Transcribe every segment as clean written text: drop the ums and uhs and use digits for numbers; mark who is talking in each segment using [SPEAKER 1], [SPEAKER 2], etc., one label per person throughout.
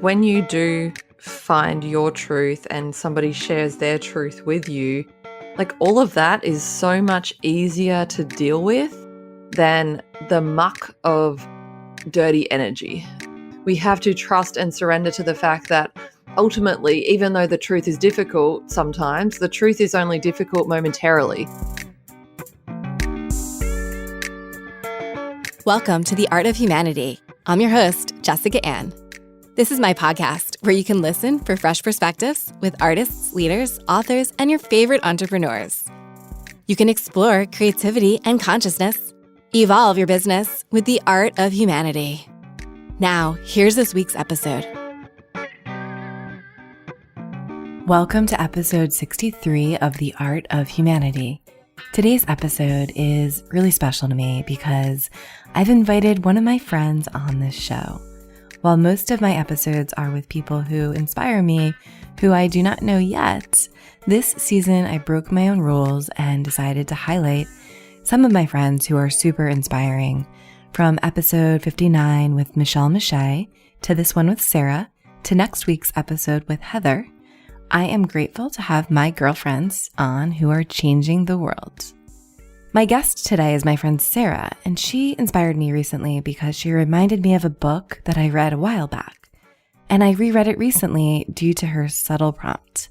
[SPEAKER 1] when you do find your truth and somebody shares their truth with you, like all of that is so much easier to deal with than the muck of dirty energy. We have to trust and surrender to the fact that ultimately, even though the truth is difficult sometimes, the truth is only difficult momentarily.
[SPEAKER 2] Welcome to The Art of Humanity. I'm your host, Jessica Ann. This is my podcast where you can listen for fresh perspectives with artists, leaders, authors, and your favorite entrepreneurs. You can explore creativity and consciousness, evolve your business with the art of humanity. Now, here's this week's episode. Welcome to episode 63 of The Art of Humanity. Today's episode is really special to me because I've invited one of my friends on this show. While most of my episodes are with people who inspire me, who I do not know yet, this season I broke my own rules and decided to highlight some of my friends who are super inspiring. From episode 59 with Michelle Mache, to this one with Sarah, to next week's episode with Heather, I am grateful to have my girlfriends on who are changing the world. My guest today is my friend Sarah, and she inspired me recently because she reminded me of a book that I read a while back, and I reread it recently due to her subtle prompt.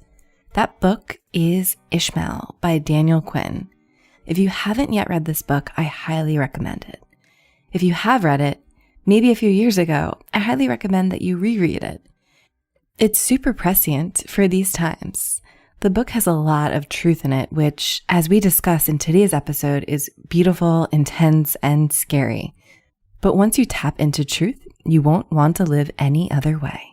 [SPEAKER 2] That book is Ishmael by Daniel Quinn. If you haven't yet read this book, I highly recommend it. If you have read it, maybe a few years ago, I highly recommend that you reread it. It's super prescient for these times. The book has a lot of truth in it, which, as we discuss in today's episode, is beautiful, intense, and scary. But once you tap into truth, you won't want to live any other way.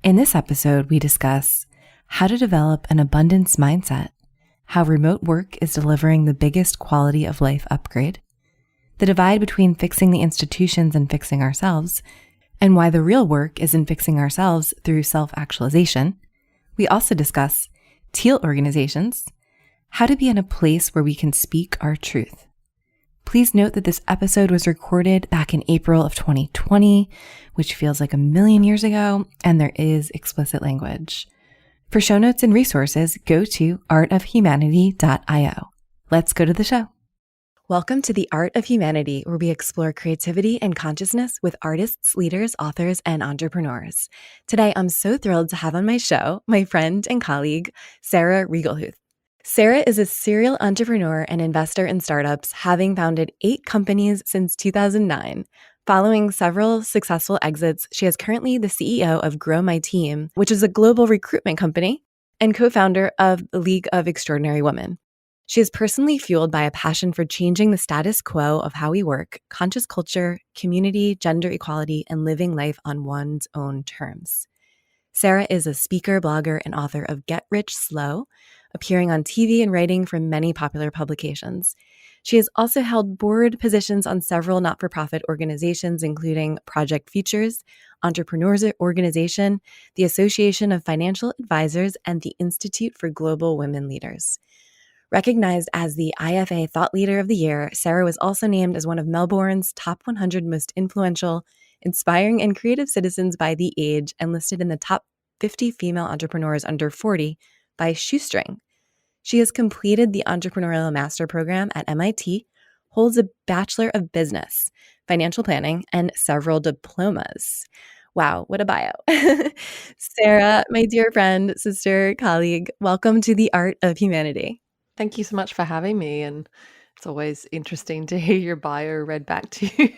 [SPEAKER 2] In this episode, we discuss how to develop an abundance mindset, how remote work is delivering the biggest quality of life upgrade, the divide between fixing the institutions and fixing ourselves, and why the real work is in fixing ourselves through self-actualization. We also discuss teal organizations, how to be in a place where we can speak our truth. Please note that this episode was recorded back in April of 2020, which feels like a million years ago, and there is explicit language. For show notes and resources, go to artofhumanity.io. Let's go to the show. Welcome to The Art of Humanity, where we explore creativity and consciousness with artists, leaders, authors, and entrepreneurs. Today, I'm so thrilled to have on my show my friend and colleague, Sarah Riegelhuth. Sarah is a serial entrepreneur and investor in startups, having founded 8 companies since 2009. Following several successful exits, she is currently the CEO of Grow My Team, which is a global recruitment company, and co-founder of the League of Extraordinary Women. She is personally fueled by a passion for changing the status quo of how we work, conscious culture, community, gender equality, and living life on one's own terms. Sarah is a speaker, blogger, and author of Get Rich Slow, appearing on TV and writing for many popular publications. She has also held board positions on several not-for-profit organizations, including Project Futures, Entrepreneurs Organization, the Association of Financial Advisors, and the Institute for Global Women Leaders. Recognized as the IFA Thought Leader of the Year, Sarah was also named as one of Melbourne's top 100 most influential, inspiring, and creative citizens by The Age, and listed in the top 50 female entrepreneurs under 40 by Shoestring. She has completed the Entrepreneurial Master Program at MIT, holds a Bachelor of Business, financial planning, and several diplomas. Wow, what a bio. Sarah, my dear friend, sister, colleague, welcome to The Art of Humanity.
[SPEAKER 1] Thank you so much for having me, and it's always interesting to hear your bio read back to you.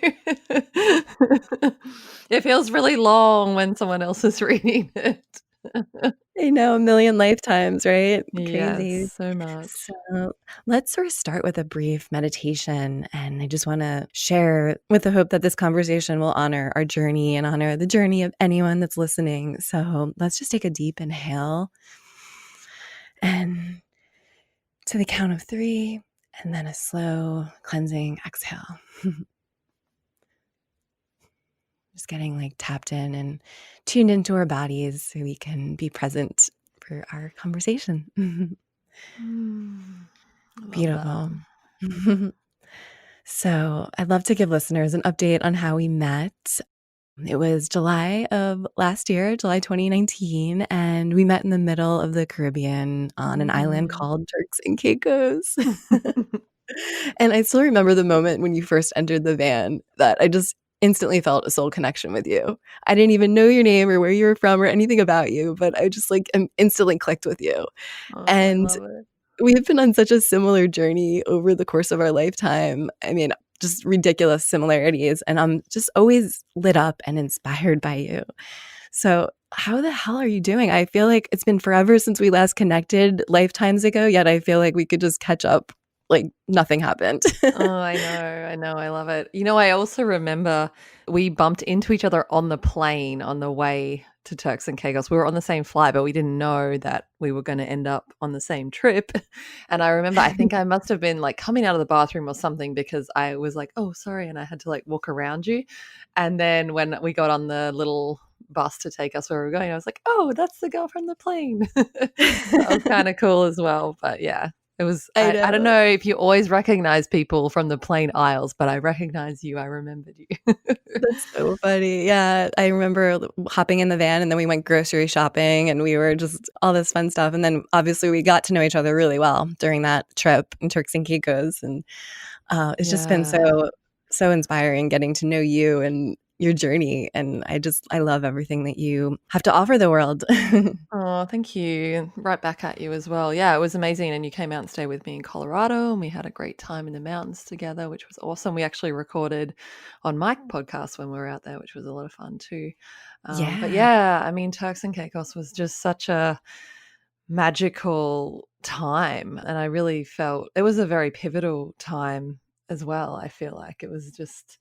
[SPEAKER 1] It feels really long when someone else is reading it.
[SPEAKER 2] I know, a million lifetimes, right? Crazy.
[SPEAKER 1] Yes, so much.
[SPEAKER 2] So let's sort of start with a brief meditation. And I just want to share with the hope that this conversation will honor our journey and honor the journey of anyone that's listening. So let's just take a deep inhale. And to the count of 3, and then a slow cleansing exhale. Just getting like tapped in and tuned into our bodies so we can be present for our conversation. Beautiful. So I'd love to give listeners an update on how we met. It was July of last year, July 2019, and we met in the middle of the Caribbean on an island
[SPEAKER 1] Mm.
[SPEAKER 2] called Turks and Caicos. And I still remember the moment when you first entered the van that I just instantly felt a soul connection with you. I didn't even know your name or where you were from or anything about you, but I just instantly clicked with you.
[SPEAKER 1] Oh, I
[SPEAKER 2] And
[SPEAKER 1] love it.
[SPEAKER 2] we've been on such a similar journey over the course of our lifetime. I mean, just ridiculous similarities. And I'm just always lit up and inspired by you. So, how the hell are you doing? I feel like it's been forever since we last connected lifetimes ago, yet I feel like we could just catch up like nothing happened.
[SPEAKER 1] Oh, I love it. I also remember we bumped into each other on the plane on the way to Turks and Caicos. We were on the same flight, but we didn't know that we were going to end up on the same trip. And I remember, I think I must have been like coming out of the bathroom or something because I was like, oh, sorry. And I had to like walk around you. And then when we got on the little bus to take us where we were going, I was like, oh, that's the girl from the plane. That was kind of cool as well. But yeah, it was,
[SPEAKER 2] I
[SPEAKER 1] I don't
[SPEAKER 2] know.
[SPEAKER 1] know if you always recognize people from the plane aisles, but I recognize you. I remembered you.
[SPEAKER 2] That's so funny. Yeah, I remember hopping in the van and then we went grocery shopping and we were just all this fun stuff. And then obviously we got to know each other really well during that trip in Turks and Caicos. And it's just been
[SPEAKER 1] Yeah.
[SPEAKER 2] so inspiring getting to know you and your journey. And I love everything that you have to offer the world.
[SPEAKER 1] Oh, thank you. Right back at you as well. Yeah, it was amazing. And you came out and stayed with me in Colorado, and we had a great time in the mountains together, which was awesome. We actually recorded on my podcast when we were out there, which was a lot of fun too. But
[SPEAKER 2] Yeah.
[SPEAKER 1] yeah, I mean, Turks and Caicos was just such a magical time. And I really felt it was a very pivotal time as well. I feel like it was just,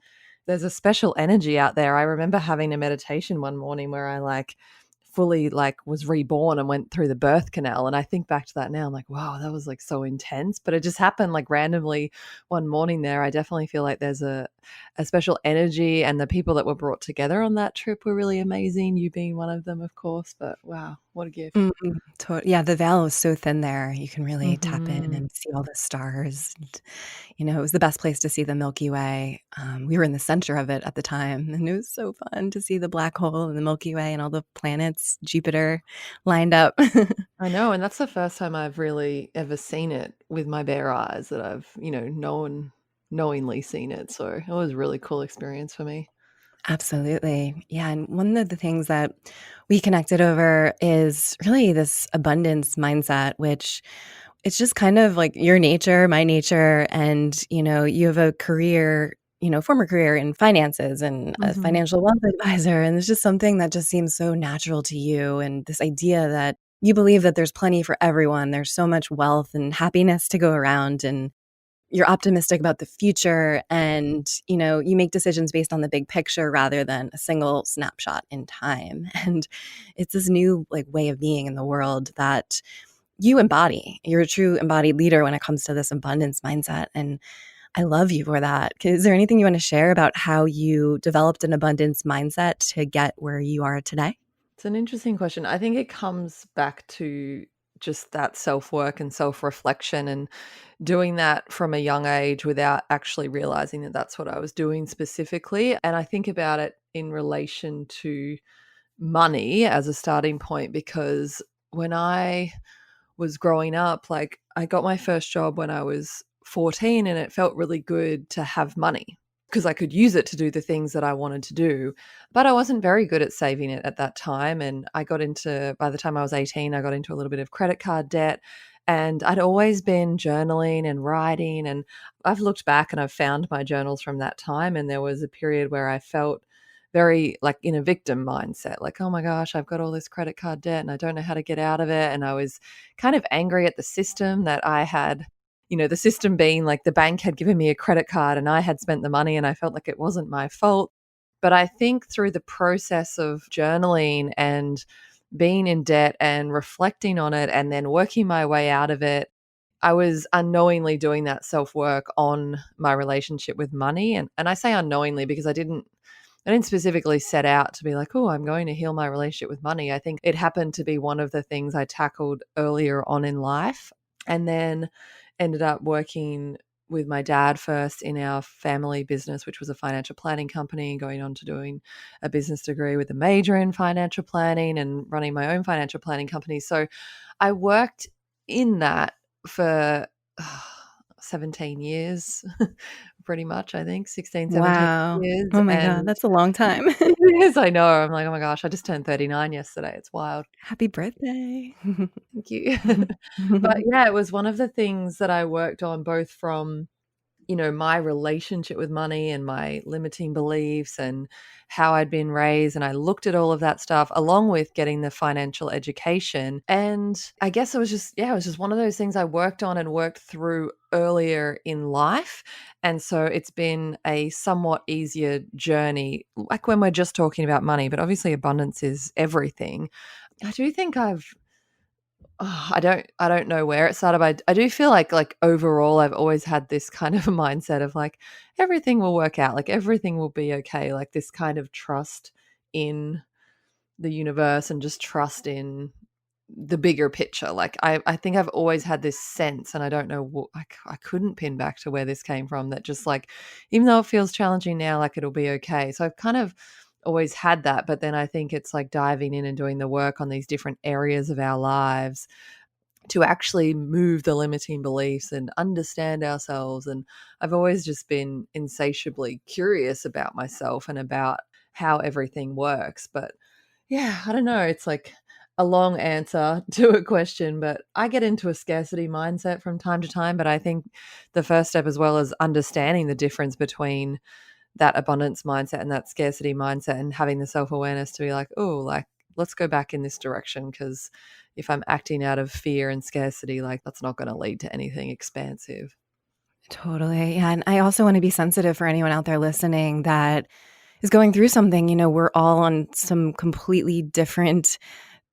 [SPEAKER 1] there's a special energy out there. I remember having a meditation one morning where I like fully like was reborn and went through the birth canal. And I think back to that now, I'm like, wow, that was like so intense. But it just happened like randomly one morning there. I definitely feel like there's a special energy, and the people that were brought together on that trip were really amazing. You being one of them, of course. But wow, what a gift.
[SPEAKER 2] Yeah, the veil is so thin there. You can really tap in
[SPEAKER 1] Mhm.
[SPEAKER 2] and see all the stars. And, it was the best place to see the Milky Way. We were in the center of it at the time, and it was so fun to see the black hole and the Milky Way and all the planets, Jupiter, lined up.
[SPEAKER 1] I know, and that's the first time I've really ever seen it with my bare eyes that I've, knowingly seen it. So it was a really cool experience for me.
[SPEAKER 2] Absolutely. Yeah. And one of the things that we connected over is really this abundance mindset, which it's just kind of like your nature, my nature. And, you have a career, former career in finances and a
[SPEAKER 1] Mhm.
[SPEAKER 2] financial wealth advisor. And it's just something that just seems so natural to you. And this idea that you believe that there's plenty for everyone, there's so much wealth and happiness to go around. And you're optimistic about the future, and you make decisions based on the big picture rather than a single snapshot in time. And it's this new like way of being in the world that you embody. You're a true embodied leader when it comes to this abundance mindset, and I love you for that. Is there anything you want to share about how you developed an abundance mindset to get where you are today?
[SPEAKER 1] It's an interesting question. I think it comes back to just that self-work and self-reflection, and doing that from a young age without actually realizing that that's what I was doing specifically. And I think about it in relation to money as a starting point, because when I was growing up, like I got my first job when I was 14, and it felt really good to have money because I could use it to do the things that I wanted to do. But I wasn't very good at saving it at that time. And by the time I was 18, I got into a little bit of credit card debt. And I'd always been journaling and writing. And I've looked back and I've found my journals from that time. And there was a period where I felt very like in a victim mindset, like, oh my gosh, I've got all this credit card debt and I don't know how to get out of it. And I was kind of angry at the system that I had, the system being like the bank had given me a credit card and I had spent the money, and I felt like it wasn't my fault. But I think through the process of journaling and being in debt and reflecting on it and then working my way out of it, I was unknowingly doing that self work on my relationship with money. And I say unknowingly because I didn't specifically set out to be like, oh, I'm going to heal my relationship with money. I think it happened to be one of the things I tackled earlier on in life, and then ended up working with my dad first in our family business, which was a financial planning company, going on to doing a business degree with a major in financial planning and running my own financial planning company. So I worked in that for 17 years, pretty much, I think, 16, 17
[SPEAKER 2] Wow.
[SPEAKER 1] years.
[SPEAKER 2] Oh my God,
[SPEAKER 1] And
[SPEAKER 2] that's a long time.
[SPEAKER 1] it is, I know. I'm like, oh my gosh, I just turned 39 yesterday. It's wild.
[SPEAKER 2] Happy birthday.
[SPEAKER 1] Thank you. But yeah, it was one of the things that I worked on both from, my relationship with money and my limiting beliefs and how I'd been raised. And I looked at all of that stuff along with getting the financial education. And I guess it was just one of those things I worked on and worked through earlier in life. And so it's been a somewhat easier journey, like when we're just talking about money, but obviously abundance is everything. I do think I don't know where it started. I do feel like overall I've always had this kind of mindset of like everything will work out, like everything will be okay, like this kind of trust in the universe and just trust in the bigger picture. Like I think I've always had this sense, and I don't know what I couldn't pin back to where this came from, that just like even though it feels challenging now, like it'll be okay. So I've kind of always had that, but then I think it's like diving in and doing the work on these different areas of our lives to actually move the limiting beliefs and understand ourselves. And I've always just been insatiably curious about myself and about how everything works. But yeah, I don't know. It's like a long answer to a question, but I get into a scarcity mindset from time to time. But I think the first step as well is understanding the difference between that abundance mindset and that scarcity mindset, and having the self-awareness to be like, oh, like, let's go back in this direction, because if I'm acting out of fear and scarcity, like that's not going to lead to anything expansive.
[SPEAKER 2] Totally. Yeah. And I also want to be sensitive for anyone out there listening that is going through something. We're all on some completely different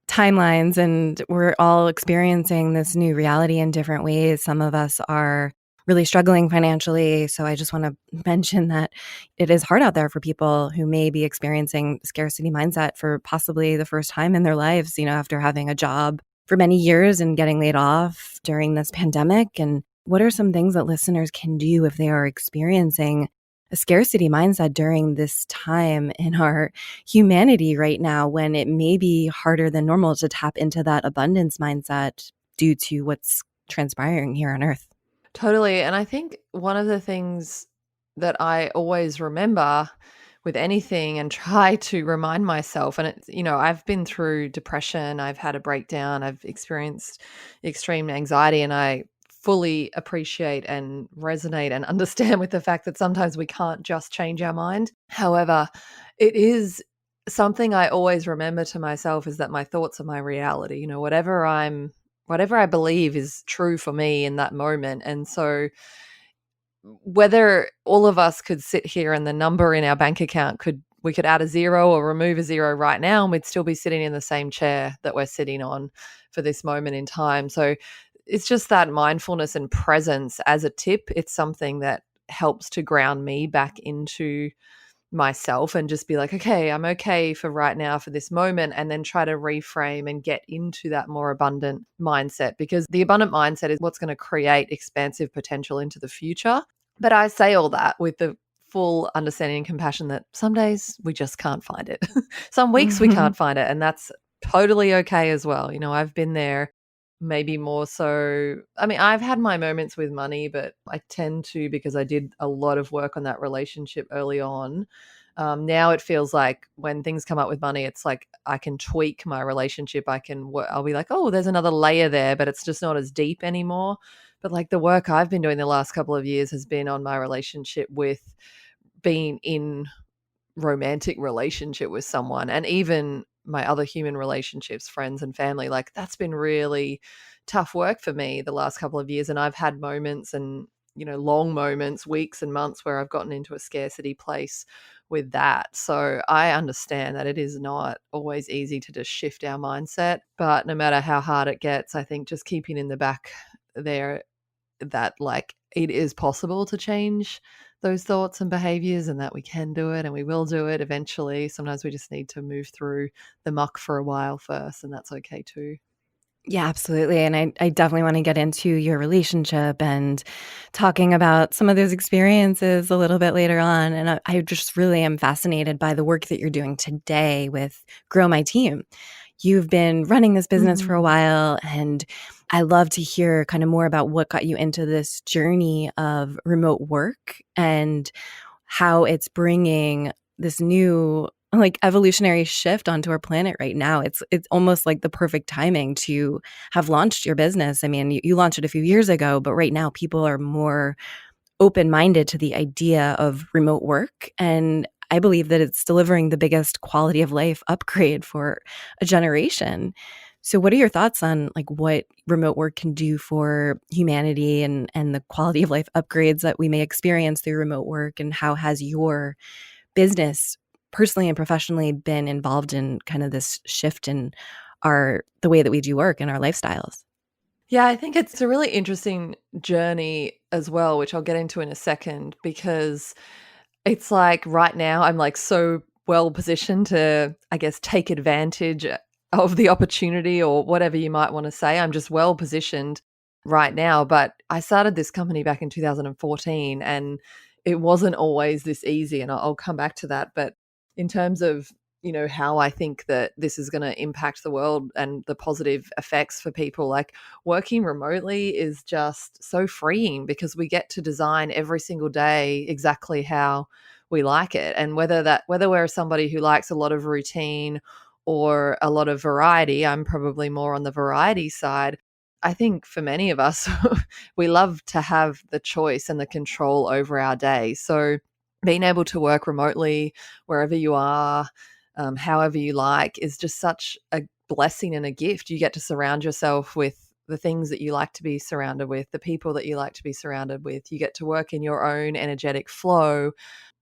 [SPEAKER 2] timelines and we're all experiencing this new reality in different ways. Some of us are really struggling financially. So I just want to mention that it is hard out there for people who may be experiencing scarcity mindset for possibly the first time in their lives, after having a job for many years and getting laid off during this pandemic. And what are some things that listeners can do if they are experiencing a scarcity mindset during this time in our humanity right now, when it may be harder than normal to tap into that abundance mindset due to what's transpiring here on earth?
[SPEAKER 1] Totally. And I think one of the things that I always remember with anything and try to remind myself, and it's, I've been through depression, I've had a breakdown, I've experienced extreme anxiety, and I fully appreciate and resonate and understand with the fact that sometimes we can't just change our mind. However, it is something I always remember to myself, is that my thoughts are my reality. Whatever I believe is true for me in that moment. And so whether all of us could sit here and the number in our bank account we could add a zero or remove a zero right now, and we'd still be sitting in the same chair that we're sitting on for this moment in time. So it's just that mindfulness and presence as a tip. It's something that helps to ground me back into myself and just be like, okay, I'm okay for right now, for this moment, and then try to reframe and get into that more abundant mindset, because the abundant mindset is what's going to create expansive potential into the future. But I say all that with the full understanding and compassion that some days we just can't find it. Some weeks we can't find it, and that's totally okay as well. I've been there, maybe more so. I mean, I've had my moments with money, but I tend to, because I did a lot of work on that relationship early on. Now it feels like when things come up with money, it's like I can tweak my relationship. I'll be like, oh, there's another layer there, but it's just not as deep anymore. But like the work I've been doing the last couple of years has been on my relationship with being in romantic relationship with someone, and even my other human relationships, friends and family. Like that's been really tough work for me the last couple of years. And I've had moments and, long moments, weeks and months, where I've gotten into a scarcity place with that. So I understand that it is not always easy to just shift our mindset, but no matter how hard it gets, I think just keeping in the back there that like it is possible to change those thoughts and behaviors, and that we can do it and we will do it eventually. Sometimes we just need to move through the muck for a while first, and that's okay too.
[SPEAKER 2] Yeah, absolutely. And I definitely want to get into your relationship and talking about some of those experiences a little bit later on. And I just really am fascinated by the work that you're doing today with Grow My Team. You've been running this business for a
[SPEAKER 1] Mhm.
[SPEAKER 2] while, and I love to hear kind of more about what got you into this journey of remote work and how it's bringing this new like evolutionary shift onto our planet right now. It's almost like the perfect timing to have launched your business. I mean, you launched it a few years ago, but right now people are more open-minded to the idea of remote work, and I believe that it's delivering the biggest quality of life upgrade for a generation. So what are your thoughts on like what remote work can do for humanity and the quality of life upgrades that we may experience through remote work, and how has your business personally and professionally been involved in kind of this shift in the way that we do work and our lifestyles?
[SPEAKER 1] Yeah, I think it's a really interesting journey as well, which I'll get into in a second, because it's like right now I'm like so well positioned to, I guess, take advantage of the opportunity or whatever you might want to say. I'm just well positioned right now. But I started this company back in 2014, and it wasn't always this easy. And I'll come back to that. But in terms of, how I think that this is going to impact the world and the positive effects for people, like working remotely is just so freeing because we get to design every single day exactly how we like it. And whether we're somebody who likes a lot of routine or a lot of variety, I'm probably more on the variety side. I think for many of us, we love to have the choice and the control over our day. So being able to work remotely wherever you are, however you like, is just such a blessing and a gift. You get to surround yourself with the things that you like to be surrounded with, the people that you like to be surrounded with. You get to work in your own energetic flow.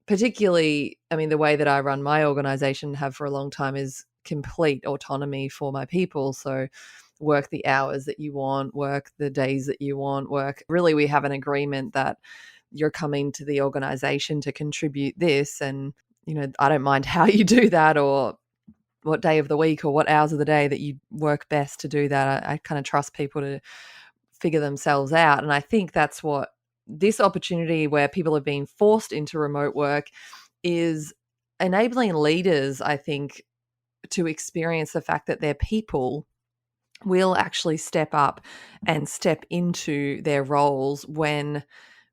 [SPEAKER 1] Particularly, I mean, the way that I run my organization, have for a long time, is complete autonomy for my people. So work the hours that you want, work the days that you want, work. Really, we have an agreement that you're coming to the organization to contribute this. And, I don't mind how you do that or what day of the week or what hours of the day that you work best to do that. I kind of trust people to figure themselves out. And I think that's what this opportunity, where people are being forced into remote work, is enabling leaders, I think, to experience the fact that their people will actually step up and step into their roles when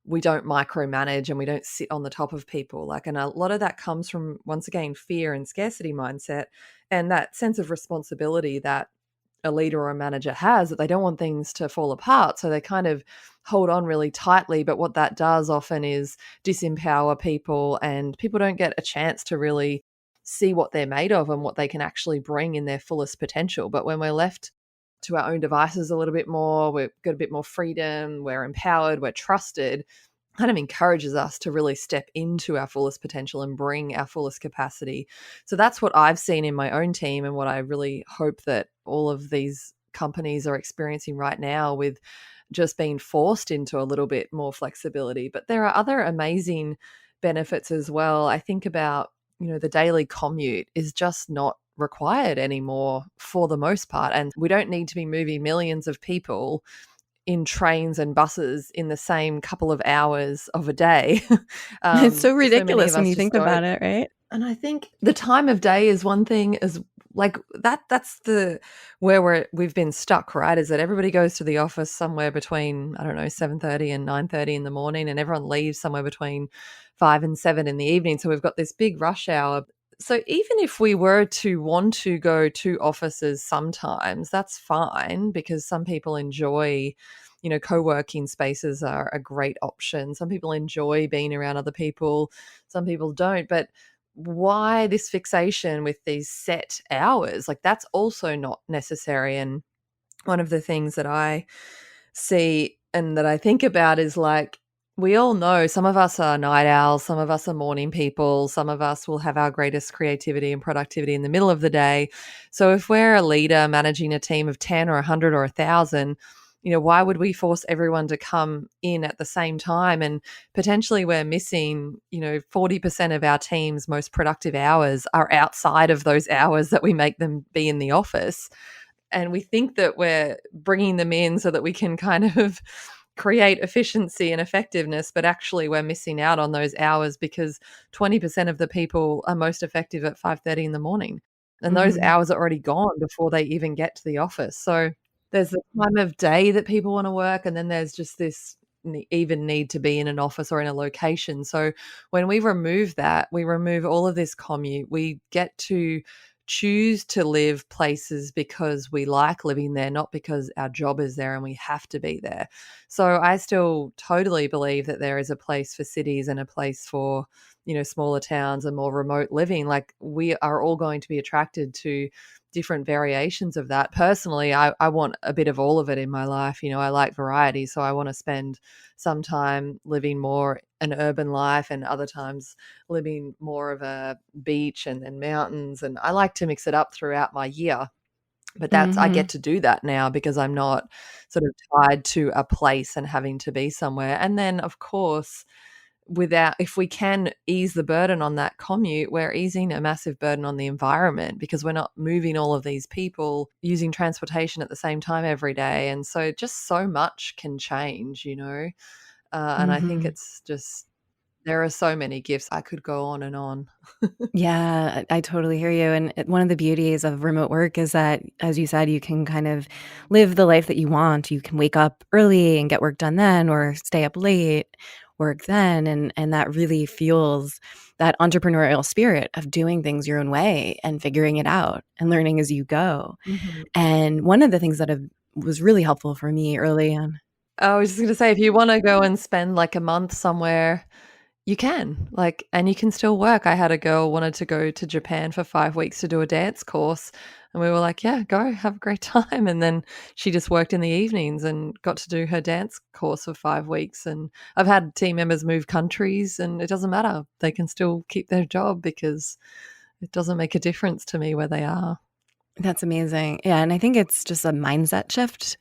[SPEAKER 1] we don't micromanage and we don't sit on the top of people. Like, and a lot of that comes from, once again, fear and scarcity mindset and that sense of responsibility that a leader or a manager has, that they don't want things to fall apart. So they kind of hold on really tightly. But what that does often is disempower people, and people don't get a chance to really see what they're made of and what they can actually bring in their fullest potential. But when we're left to our own devices a little bit more, we've got a bit more freedom, we're empowered, we're trusted, kind of encourages us to really step into our fullest potential and bring our fullest capacity. So that's what I've seen in my own team, and what I really hope that all of these companies are experiencing right now, with just being forced into a little bit more flexibility. But there are other amazing benefits as well. I think about, the daily commute is just not required anymore for the most part. And we don't need to be moving millions of people in trains and buses in the same couple of hours of a day.
[SPEAKER 2] It's so
[SPEAKER 1] So many
[SPEAKER 2] ridiculous
[SPEAKER 1] of
[SPEAKER 2] when
[SPEAKER 1] us
[SPEAKER 2] you
[SPEAKER 1] just
[SPEAKER 2] think about
[SPEAKER 1] don't.
[SPEAKER 2] it, right?
[SPEAKER 1] And I think the time of day is one thing, is like that's the where we've been stuck, right? Is that everybody goes to the office somewhere between, I don't know, 7:30 and 9:30 in the morning, and everyone leaves somewhere between 5 and 7 in the evening. So we've got this big rush hour. So even if we were to want to go to offices sometimes, that's fine, because some people enjoy, co-working spaces are a great option. Some people enjoy being around other people, some people don't. But why this fixation with these set hours? Like, that's also not necessary. And one of the things that I see and that I think about is, like, we all know some of us are night owls, some of us are morning people, some of us will have our greatest creativity and productivity in the middle of the day. So if we're a leader managing a team of 10 or 100 or 1,000, why would we force everyone to come in at the same time? And potentially we're missing, 40% of our team's most productive hours are outside of those hours that we make them be in the office. and we think that we're bringing them in so that we can kind of create efficiency and effectiveness, but actually we're missing out on those hours because 20% of the people are most effective at 5:30 in the morning. And those
[SPEAKER 2] Mhm.
[SPEAKER 1] hours are already gone before they even get to the office. So there's the time of day that people want to work, and then there's just this even need to be in an office or in a location. So when we remove that, we remove all of this commute. We get to choose to live places because we like living there, not because our job is there and we have to be there. So I still totally believe that there is a place for cities and a place for, smaller towns and more remote living. Like, we are all going to be attracted to different variations of that. Personally, I want a bit of all of it in my life. I like variety. So I want to spend some time living more an urban life and other times living more of a beach and then mountains. And I like to mix it up throughout my year. But I get
[SPEAKER 2] Mhm.
[SPEAKER 1] to do that now because I'm not sort of tied to a place and having to be somewhere. And then, of course, if we can ease the burden on that commute, we're easing a massive burden on the environment because we're not moving all of these people using transportation at the same time every day. And so just so much can change. And I think
[SPEAKER 2] Mhm.
[SPEAKER 1] it's just, there are so many gifts. I could go on and on.
[SPEAKER 2] Yeah, I totally hear you, and one of the beauties of remote work is that, as you said, you can kind of live the life that you want. You can wake up early and get work done then, or stay up late, work then, and that really fuels that entrepreneurial spirit of doing things your own way and figuring it out and learning as you go.
[SPEAKER 1] Mhm.
[SPEAKER 2] And one of the things that was really helpful for me early on.
[SPEAKER 1] I was just going to say, if you want to go and spend like a month somewhere, you can, and you can still work. I had a girl wanted to go to Japan for 5 weeks to do a dance course, and we were like, "Yeah, go, have a great time." And then she just worked in the evenings and got to do her dance course for 5 weeks. And I've had team members move countries, and it doesn't matter. They can still keep their job because it doesn't make a difference to me where they are.
[SPEAKER 2] That's amazing. Yeah, and I think it's just a mindset shift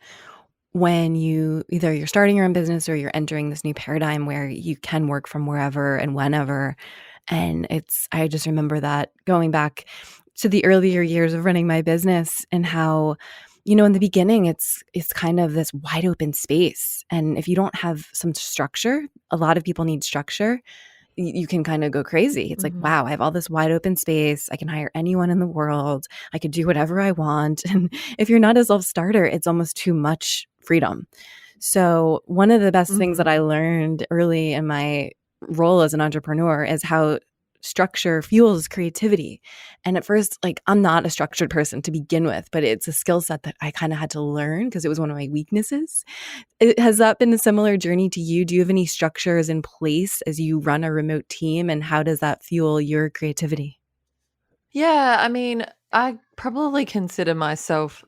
[SPEAKER 2] when you're starting your own business or you're entering this new paradigm where you can work from wherever and whenever. And I just remember that going back to the earlier years of running my business and how, in the beginning, it's kind of this wide open space. And if you don't have some structure, a lot of people need structure. You can kind of go crazy. It's like,
[SPEAKER 1] Mhm.
[SPEAKER 2] wow, I have all this wide open space. I can hire anyone in the world. I could do whatever I want. And if you're not a self-starter, it's almost too much freedom. So one of the best things that I
[SPEAKER 1] Mhm.
[SPEAKER 2] learned early in my role as an entrepreneur is how structure fuels creativity. And at first, like, I'm not a structured person to begin with, but it's a skill set that I kind of had to learn because it was one of my weaknesses. Has that been a similar journey to you? Do you have any structures in place as you run a remote team, and how does that fuel your creativity?
[SPEAKER 1] Yeah, I mean, I probably consider myself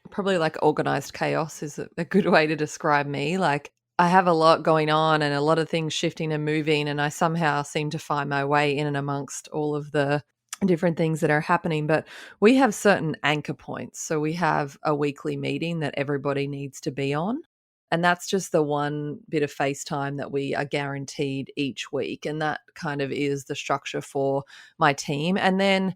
[SPEAKER 1] probably like organized chaos is a good way to describe me. Like, I have a lot going on and a lot of things shifting and moving, and I somehow seem to find my way in and amongst all of the different things that are happening. But we have certain anchor points. So we have a weekly meeting that everybody needs to be on. And that's just the one bit of FaceTime that we are guaranteed each week. And that kind of is the structure for my team. And then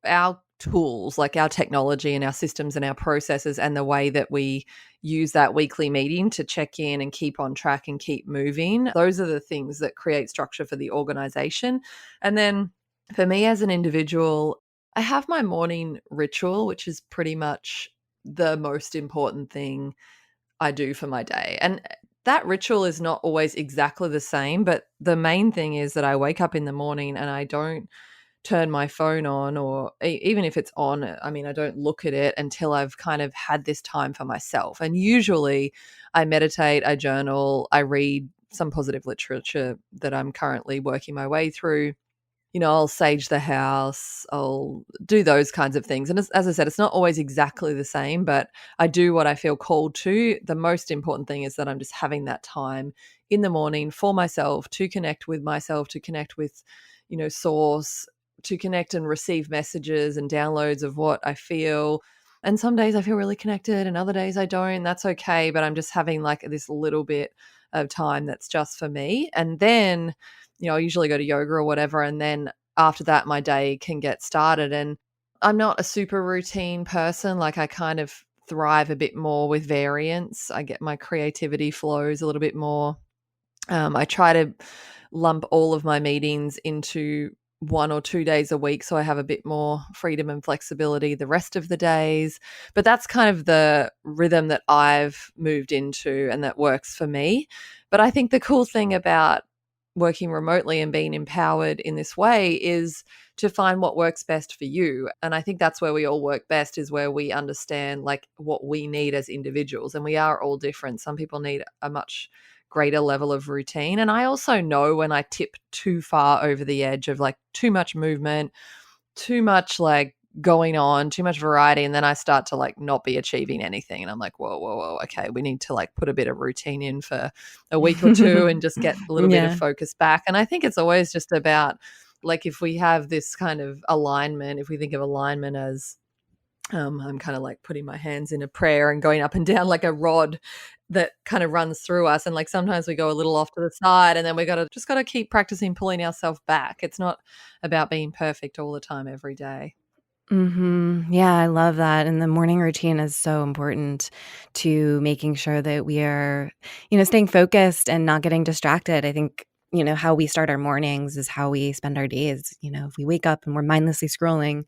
[SPEAKER 1] our tools, like our technology and our systems and our processes, and the way that we use that weekly meeting to check in and keep on track and keep moving, those are the things that create structure for the organization. And then for me as an individual, I have my morning ritual, which is pretty much the most important thing I do for my day. And that ritual is not always exactly the same, but the main thing is that I wake up in the morning and I don't turn my phone on, or even if it's on, I mean, I don't look at it until I've kind of had this time for myself. And usually I meditate, I journal, I read some positive literature that I'm currently working my way through. I'll sage the house, I'll do those kinds of things. And as I said, it's not always exactly the same, but I do what I feel called to. The most important thing is that I'm just having that time in the morning for myself, to connect with, source, to connect and receive messages and downloads of what I feel. And some days I feel really connected and other days I don't. That's okay. But I'm just having like this little bit of time that's just for me. And then I usually go to yoga or whatever. And then after that, my day can get started. And I'm not a super routine person. Like, I kind of thrive a bit more with variance. I get my creativity flows a little bit more. I try to lump all of my meetings into 1 or 2 days a week, so I have a bit more freedom and flexibility the rest of the days. But that's kind of the rhythm that I've moved into and that works for me. But I think the cool thing about working remotely and being empowered in this way is to find what works best for you. And I think that's where we all work best, is where we understand like what we need as individuals. And we are all different. Some people need a much greater level of routine. And I also know when I tip too far over the edge of like too much movement, too much like going on, too much variety, and then I start to like not be achieving anything. And I'm like, whoa, whoa, whoa, okay, we need to like put a bit of routine in for a week or two and just get a little bit of focus back. And I think it's always just about like, if we have this kind of alignment, if we think of alignment as I'm kind of like putting my hands in a prayer and going up and down like a rod that kind of runs through us. And like sometimes we go a little off to the side, and then we just got to keep practicing pulling ourselves back. It's not about being perfect all the time every day.
[SPEAKER 2] Yeah, I love that. And the morning routine is so important to making sure that we are, staying focused and not getting distracted. I think, how we start our mornings is how we spend our days. If we wake up and we're mindlessly scrolling,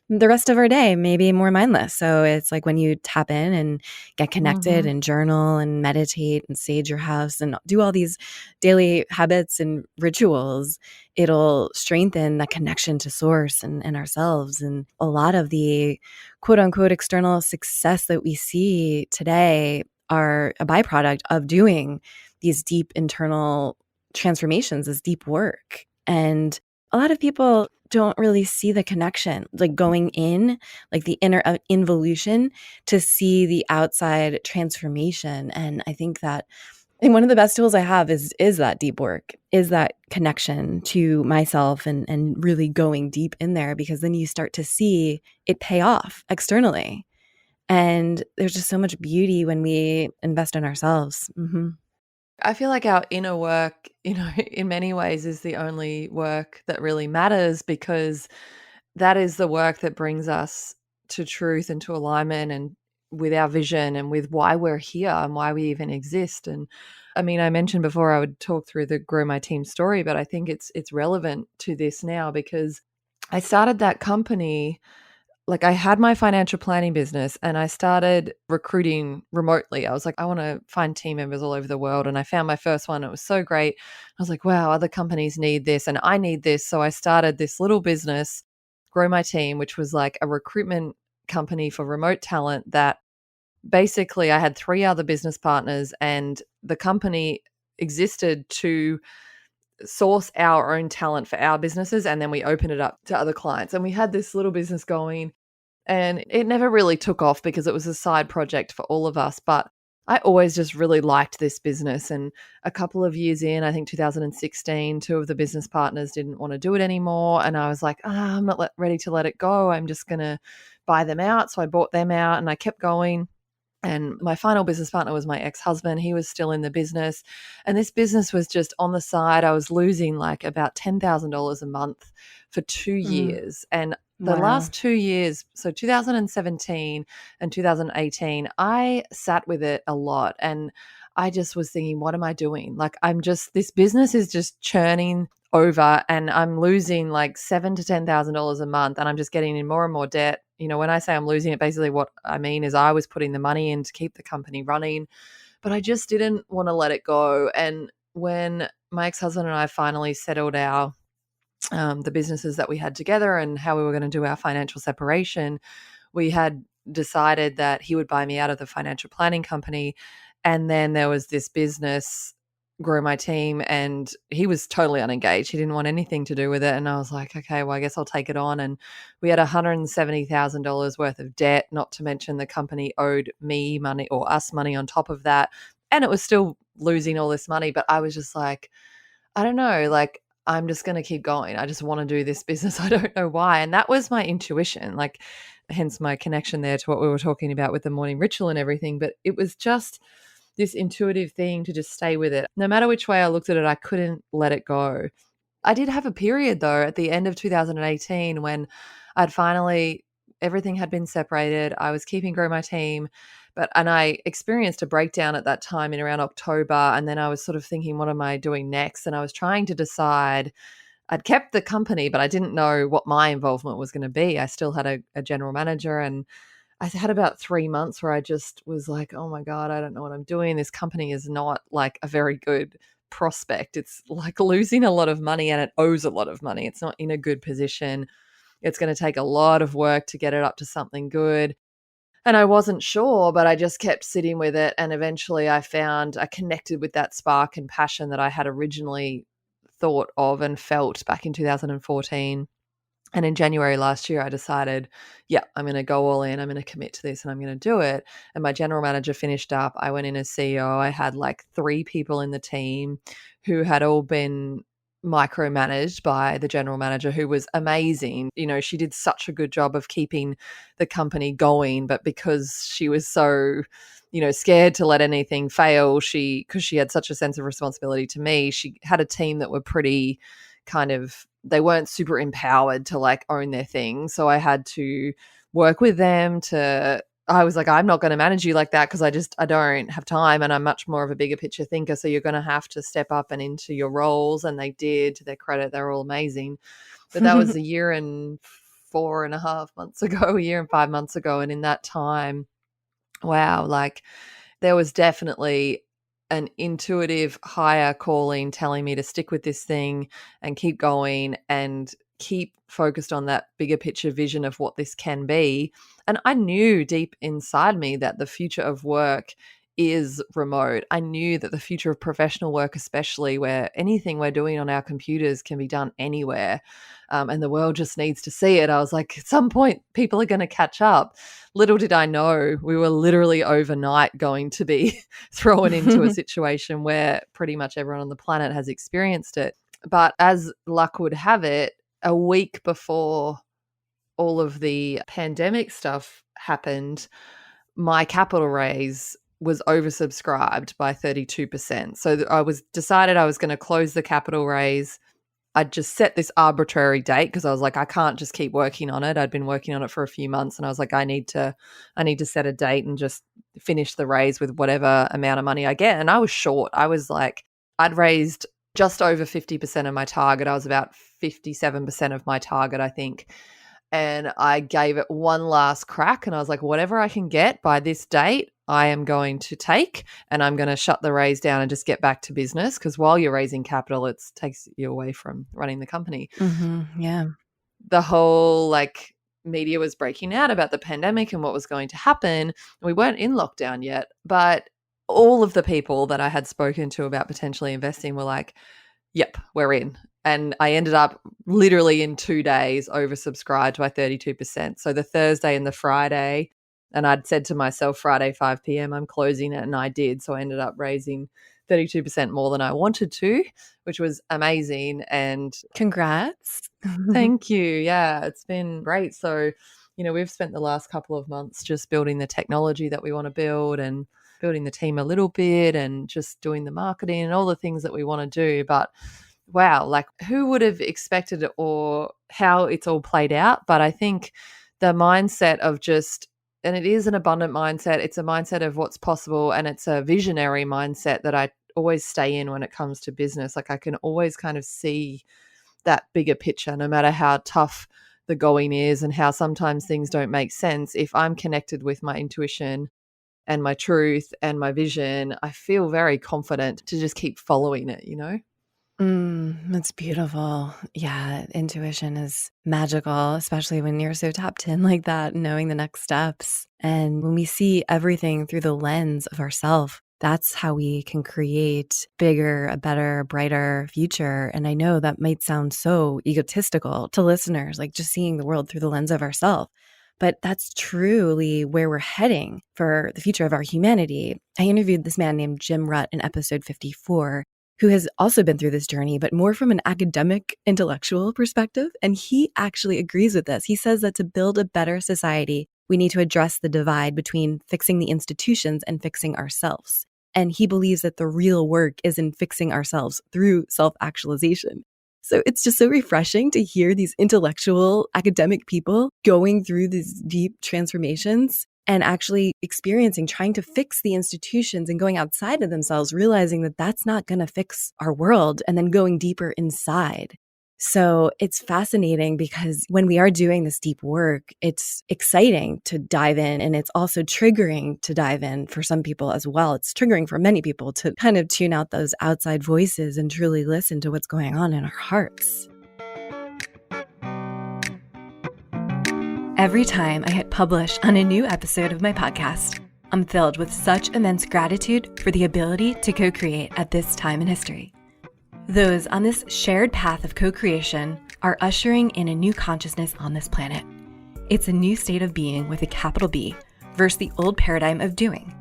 [SPEAKER 2] the rest of our day may be more mindless. So it's like when you tap in and get connected and journal and meditate and sage your house and do all these daily habits and rituals, it'll strengthen that connection to source and ourselves. And a lot of the quote unquote external success that we see today are a byproduct of doing these deep internal transformations, this deep work. And a lot of people don't really see the connection, like going in, like the inner involution to see the outside transformation. And I think one of the best tools I have is that deep work, is that connection to myself and really going deep in there, because then you start to see it pay off externally. And there's just so much beauty when we invest in ourselves.
[SPEAKER 1] I feel like our inner work, in many ways is the only work that really matters, because that is the work that brings us to truth and to alignment and with our vision and with why we're here and why we even exist. And I mean, I mentioned before I would talk through the Grow My Team story, but I think it's relevant to this now, because I started that company. Like, I had my financial planning business and I started recruiting remotely. I was like, I want to find team members all over the world. And I found my first one. It was so great. I was like, wow, other companies need this and I need this. So I started this little business, Grow My Team, which was like a recruitment company for remote talent that basically I had 3 other business partners, and the company existed to source our own talent for our businesses. And then we opened it up to other clients. And we had this little business going. And it never really took off because it was a side project for all of us. But I always just really liked this business. And a couple of years in, I think 2016, 2 of the business partners didn't want to do it anymore. And I was like, I'm not ready to let it go. I'm just going to buy them out. So I bought them out and I kept going. And my final business partner was my ex-husband. He was still in the business. And this business was just on the side. I was losing like about $10,000 a month for 2 years. And the last 2 years, so 2017 and 2018, I sat with it a lot. And I just was thinking, what am I doing? Like, this business is just churning over and I'm losing like $7,000 to $10,000 a month, and I'm just getting in more and more debt. When I say I'm losing it, basically what I mean is I was putting the money in to keep the company running, but I just didn't want to let it go. And when my ex-husband and I finally settled the businesses that we had together and how we were going to do our financial separation, we had decided that he would buy me out of the financial planning company. And then there was this business, Grow My Team, and he was totally unengaged. He didn't want anything to do with it. And I was like, okay, well, I guess I'll take it on. And we had $170,000 worth of debt, not to mention the company owed me money, or us money on top of that. And it was still losing all this money. But I was just like, I don't know, like, I'm just going to keep going. I just want to do this business. I don't know why. And that was my intuition, like, hence my connection there to what we were talking about with the morning ritual and everything. But it was just this intuitive thing to just stay with it. No matter which way I looked at it, I couldn't let it go. I did have a period though at the end of 2018 when I'd finally everything had been separated. I was keeping growing my team, and I experienced a breakdown at that time in around October. And then I was sort of thinking, what am I doing next? And I was trying to decide. I'd kept the company, but I didn't know what my involvement was going to be. I still had a general manager, and I had about 3 months where I just was like, oh my God, I don't know what I'm doing. This company is not like a very good prospect. It's like losing a lot of money, and it owes a lot of money. It's not in a good position. It's going to take a lot of work to get it up to something good. And I wasn't sure, but I just kept sitting with it. And eventually I connected with that spark and passion that I had originally thought of and felt back in 2014. And in January last year, I decided, yeah, I'm going to go all in. I'm going to commit to this and I'm going to do it. And my general manager finished up. I went in as CEO. I had like 3 people in the team who had all been micromanaged by the general manager, who was amazing. You know, she did such a good job of keeping the company going, but because she was so, scared to let anything fail, because she had such a sense of responsibility to me, she had a team that were pretty they weren't super empowered to like own their thing. So I had to work with them I was like, I'm not going to manage you like that because I don't have time, and I'm much more of a bigger picture thinker. So you're going to have to step up and into your roles. And they did. To their credit, they're all amazing. But that was a year and 4.5 months ago, a year and 5 months ago. And in that time, wow, like there was definitely an intuitive higher calling telling me to stick with this thing and keep going and keep focused on that bigger picture vision of what this can be. And I knew deep inside me that the future of work is remote. I knew that the future of professional work, especially where anything we're doing on our computers can be done anywhere, and the world just needs to see it. I was like, at some point, people are going to catch up. Little did I know we were literally overnight going to be thrown into a situation where pretty much everyone on the planet has experienced it. But as luck would have it, a week before all of the pandemic stuff happened, my capital raise was oversubscribed by 32%. So I decided I was going to close the capital raise. I'd just set this arbitrary date because I was like, I can't just keep working on it. I'd been working on it for a few months, and I was like, I need to set a date and just finish the raise with whatever amount of money I get. And I was short. I was like, I'd raised just over 50% of my target. I was about 57% of my target, I think. And I gave it one last crack, and I was like, whatever I can get by this date, I am going to take, and I'm going to shut the raise down and just get back to business, because while you're raising capital, it takes you away from running the company.
[SPEAKER 2] Yeah.
[SPEAKER 1] The whole media was breaking out about the pandemic and what was going to happen. We weren't in lockdown yet, but all of the people that I had spoken to about potentially investing were like, yep, we're in. And I ended up literally in 2 days oversubscribed by 32%. So the Thursday and the Friday, and I'd said to myself, Friday, 5 p.m, I'm closing it. And I did. So I ended up raising 32% more than I wanted to, which was amazing. And
[SPEAKER 2] congrats.
[SPEAKER 1] Thank you. Yeah, it's been great. So, we've spent the last couple of months just building the technology that we want to build and building the team a little bit and just doing the marketing and all the things that we want to do. But wow, who would have expected it or how it's all played out? But I think the mindset of and it is an abundant mindset. It's a mindset of what's possible, and it's a visionary mindset that I always stay in when it comes to business. Like I can always kind of see that bigger picture, no matter how tough the going is and how sometimes things don't make sense. If I'm connected with my intuition and my truth and my vision, I feel very confident to just keep following it,
[SPEAKER 2] That's beautiful. Yeah, intuition is magical, especially when you're so tapped in like that, knowing the next steps. And when we see everything through the lens of ourself, that's how we can create bigger, a better, brighter future. And I know that might sound so egotistical to listeners, like just seeing the world through the lens of ourselves. But that's truly where we're heading for the future of our humanity. I interviewed this man named Jim Rutt in episode 54, who has also been through this journey, but more from an academic, intellectual perspective. And he actually agrees with this. He says that to build a better society, we need to address the divide between fixing the institutions and fixing ourselves. And he believes that the real work is in fixing ourselves through self-actualization. So it's just so refreshing to hear these intellectual academic people going through these deep transformations and actually experiencing, trying to fix the institutions and going outside of themselves, realizing that that's not going to fix our world, and then going deeper inside. So it's fascinating because when we are doing this deep work, it's exciting to dive in, and it's also triggering to dive in for some people as well. It's triggering for many people to kind of tune out those outside voices and truly listen to what's going on in our hearts. Every time I hit publish on a new episode of my podcast, I'm filled with such immense gratitude for the ability to co-create at this time in history. Those on this shared path of co-creation are ushering in a new consciousness on this planet. It's a new state of being with a capital B versus the old paradigm of doing.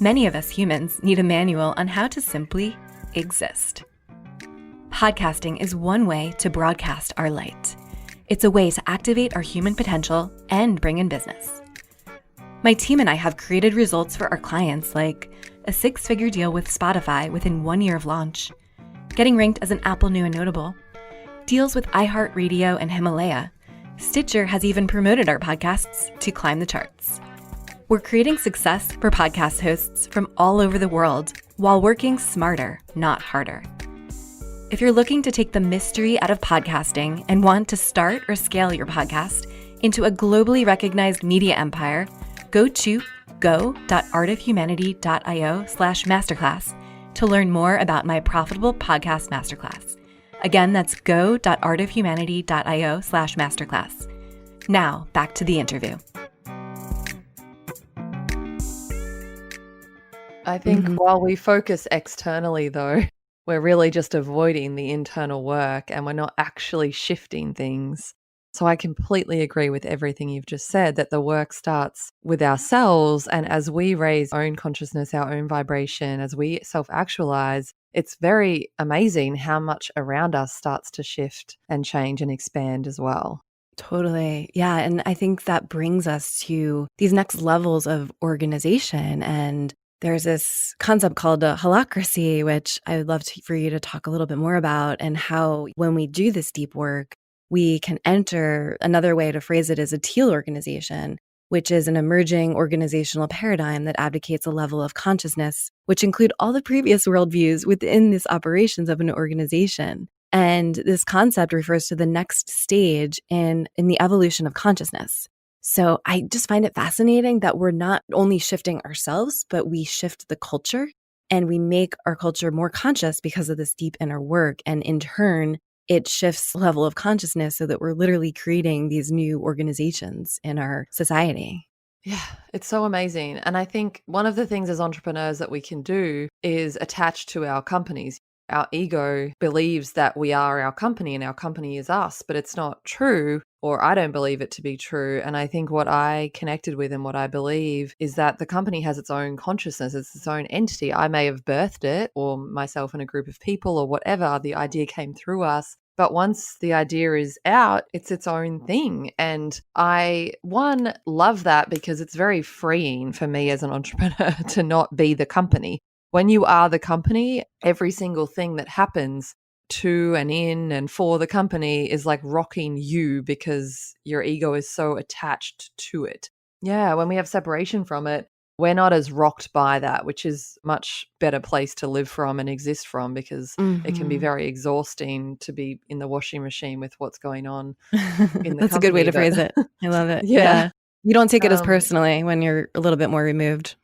[SPEAKER 2] Many of us humans need a manual on how to simply exist. Podcasting is one way to broadcast our light. It's a way to activate our human potential and bring in business. My team and I have created results for our clients like a 6-figure deal with Spotify within 1 year of launch, getting ranked as an Apple New and Notable, deals with iHeartRadio and Himalaya. Stitcher has even promoted our podcasts to climb the charts. We're creating success for podcast hosts from all over the world while working smarter, not harder. If you're looking to take the mystery out of podcasting and want to start or scale your podcast into a globally recognized media empire, go to go.artofhumanity.io/masterclass to learn more about my profitable podcast masterclass. Again, that's go.artofhumanity.io/masterclass. Now, back to the interview.
[SPEAKER 1] I think while we focus externally, though, we're really just avoiding the internal work and we're not actually shifting things. So I completely agree with everything you've just said, that the work starts with ourselves. And as we raise our own consciousness, our own vibration, as we self-actualize, it's very amazing how much around us starts to shift and change and expand as well.
[SPEAKER 2] Totally. Yeah. And I think that brings us to these next levels of organization. And there's this concept called a holacracy, which I would love for you to talk a little bit more about, and how when we do this deep work, we can enter, another way to phrase it is a teal organization, which is an emerging organizational paradigm that advocates a level of consciousness, which include all the previous worldviews within this operations of an organization. And this concept refers to the next stage in the evolution of consciousness. So I just find it fascinating that we're not only shifting ourselves, but we shift the culture, and we make our culture more conscious because of this deep inner work. And in turn, it shifts the level of consciousness so that we're literally creating these new organizations in our society.
[SPEAKER 1] Yeah, it's so amazing. And I think one of the things as entrepreneurs that we can do is attach to our companies. Our ego believes that we are our company and our company is us, but it's not true, or I don't believe it to be true. And I think what I connected with and what I believe is that the company has its own consciousness, it's its own entity. I may have birthed it, or myself and a group of people, or whatever, the idea came through us. But once the idea is out, it's its own thing. And I, one, love that because it's very freeing for me as an entrepreneur to not be the company. When you are the company, every single thing that happens to and in and for the company is like rocking you because your ego is so attached to it. Yeah, when we have separation from it, we're not as rocked by that, which is a much better place to live from and exist from, because it can be very exhausting to be in the washing machine with what's going on in the
[SPEAKER 2] That's
[SPEAKER 1] company.
[SPEAKER 2] a good way to phrase it. I love it.
[SPEAKER 1] Yeah.
[SPEAKER 2] You don't take it as personally when you're a little bit more removed.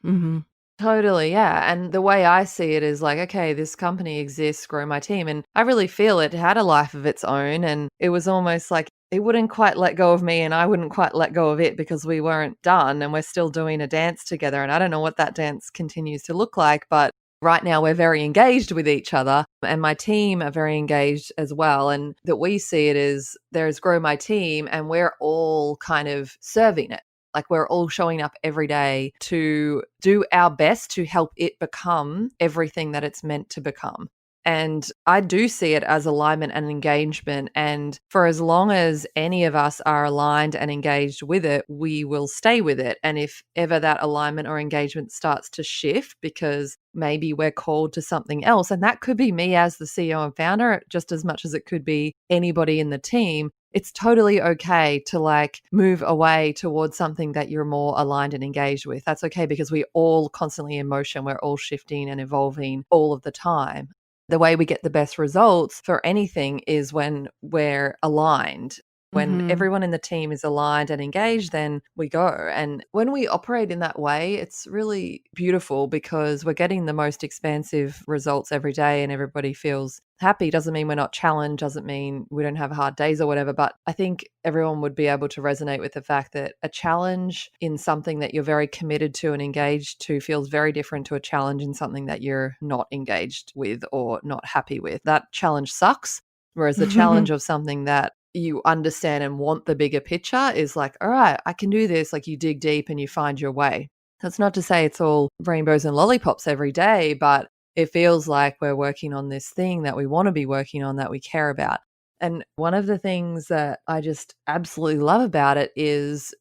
[SPEAKER 1] Totally, yeah. And the way I see it is like, okay, this company exists, grow my team. And I really feel it had a life of its own. And it was almost like it wouldn't quite let go of me and I wouldn't quite let go of it because we weren't done and we're still doing a dance together. And I don't know what that dance continues to look like, but right now we're very engaged with each other and my team are very engaged as well. And that we see it is there's grow my team and we're all kind of serving it. Like we're all showing up every day to do our best to help it become everything that it's meant to become. And I do see it as alignment and engagement. And for as long as any of us are aligned and engaged with it, we will stay with it. And if ever that alignment or engagement starts to shift because maybe we're called to something else, and that could be me as the CEO and founder, just as much as it could be anybody in the team, it's totally okay to like move away towards something that you're more aligned and engaged with. That's okay because we're all constantly in motion. We're all shifting and evolving all of the time. The way we get the best results for anything is when we're aligned. When
[SPEAKER 2] Mm-hmm.
[SPEAKER 1] everyone in the team is aligned and engaged, then we go. And when we operate in that way, it's really beautiful because we're getting the most expansive results every day and everybody feels happy. Doesn't mean we're not challenged, doesn't mean we don't have hard days or whatever. But I think everyone would be able to resonate with the fact that a challenge in something that you're very committed to and engaged to feels very different to a challenge in something that you're not engaged with or not happy with. That challenge sucks. Whereas the challenge of something that you understand and want the bigger picture is like, all right, I can do this. Like you dig deep and you find your way. That's not to say it's all rainbows and lollipops every day, but it feels like we're working on this thing that we want to be working on, that we care about. And one of the things that I just absolutely love about it is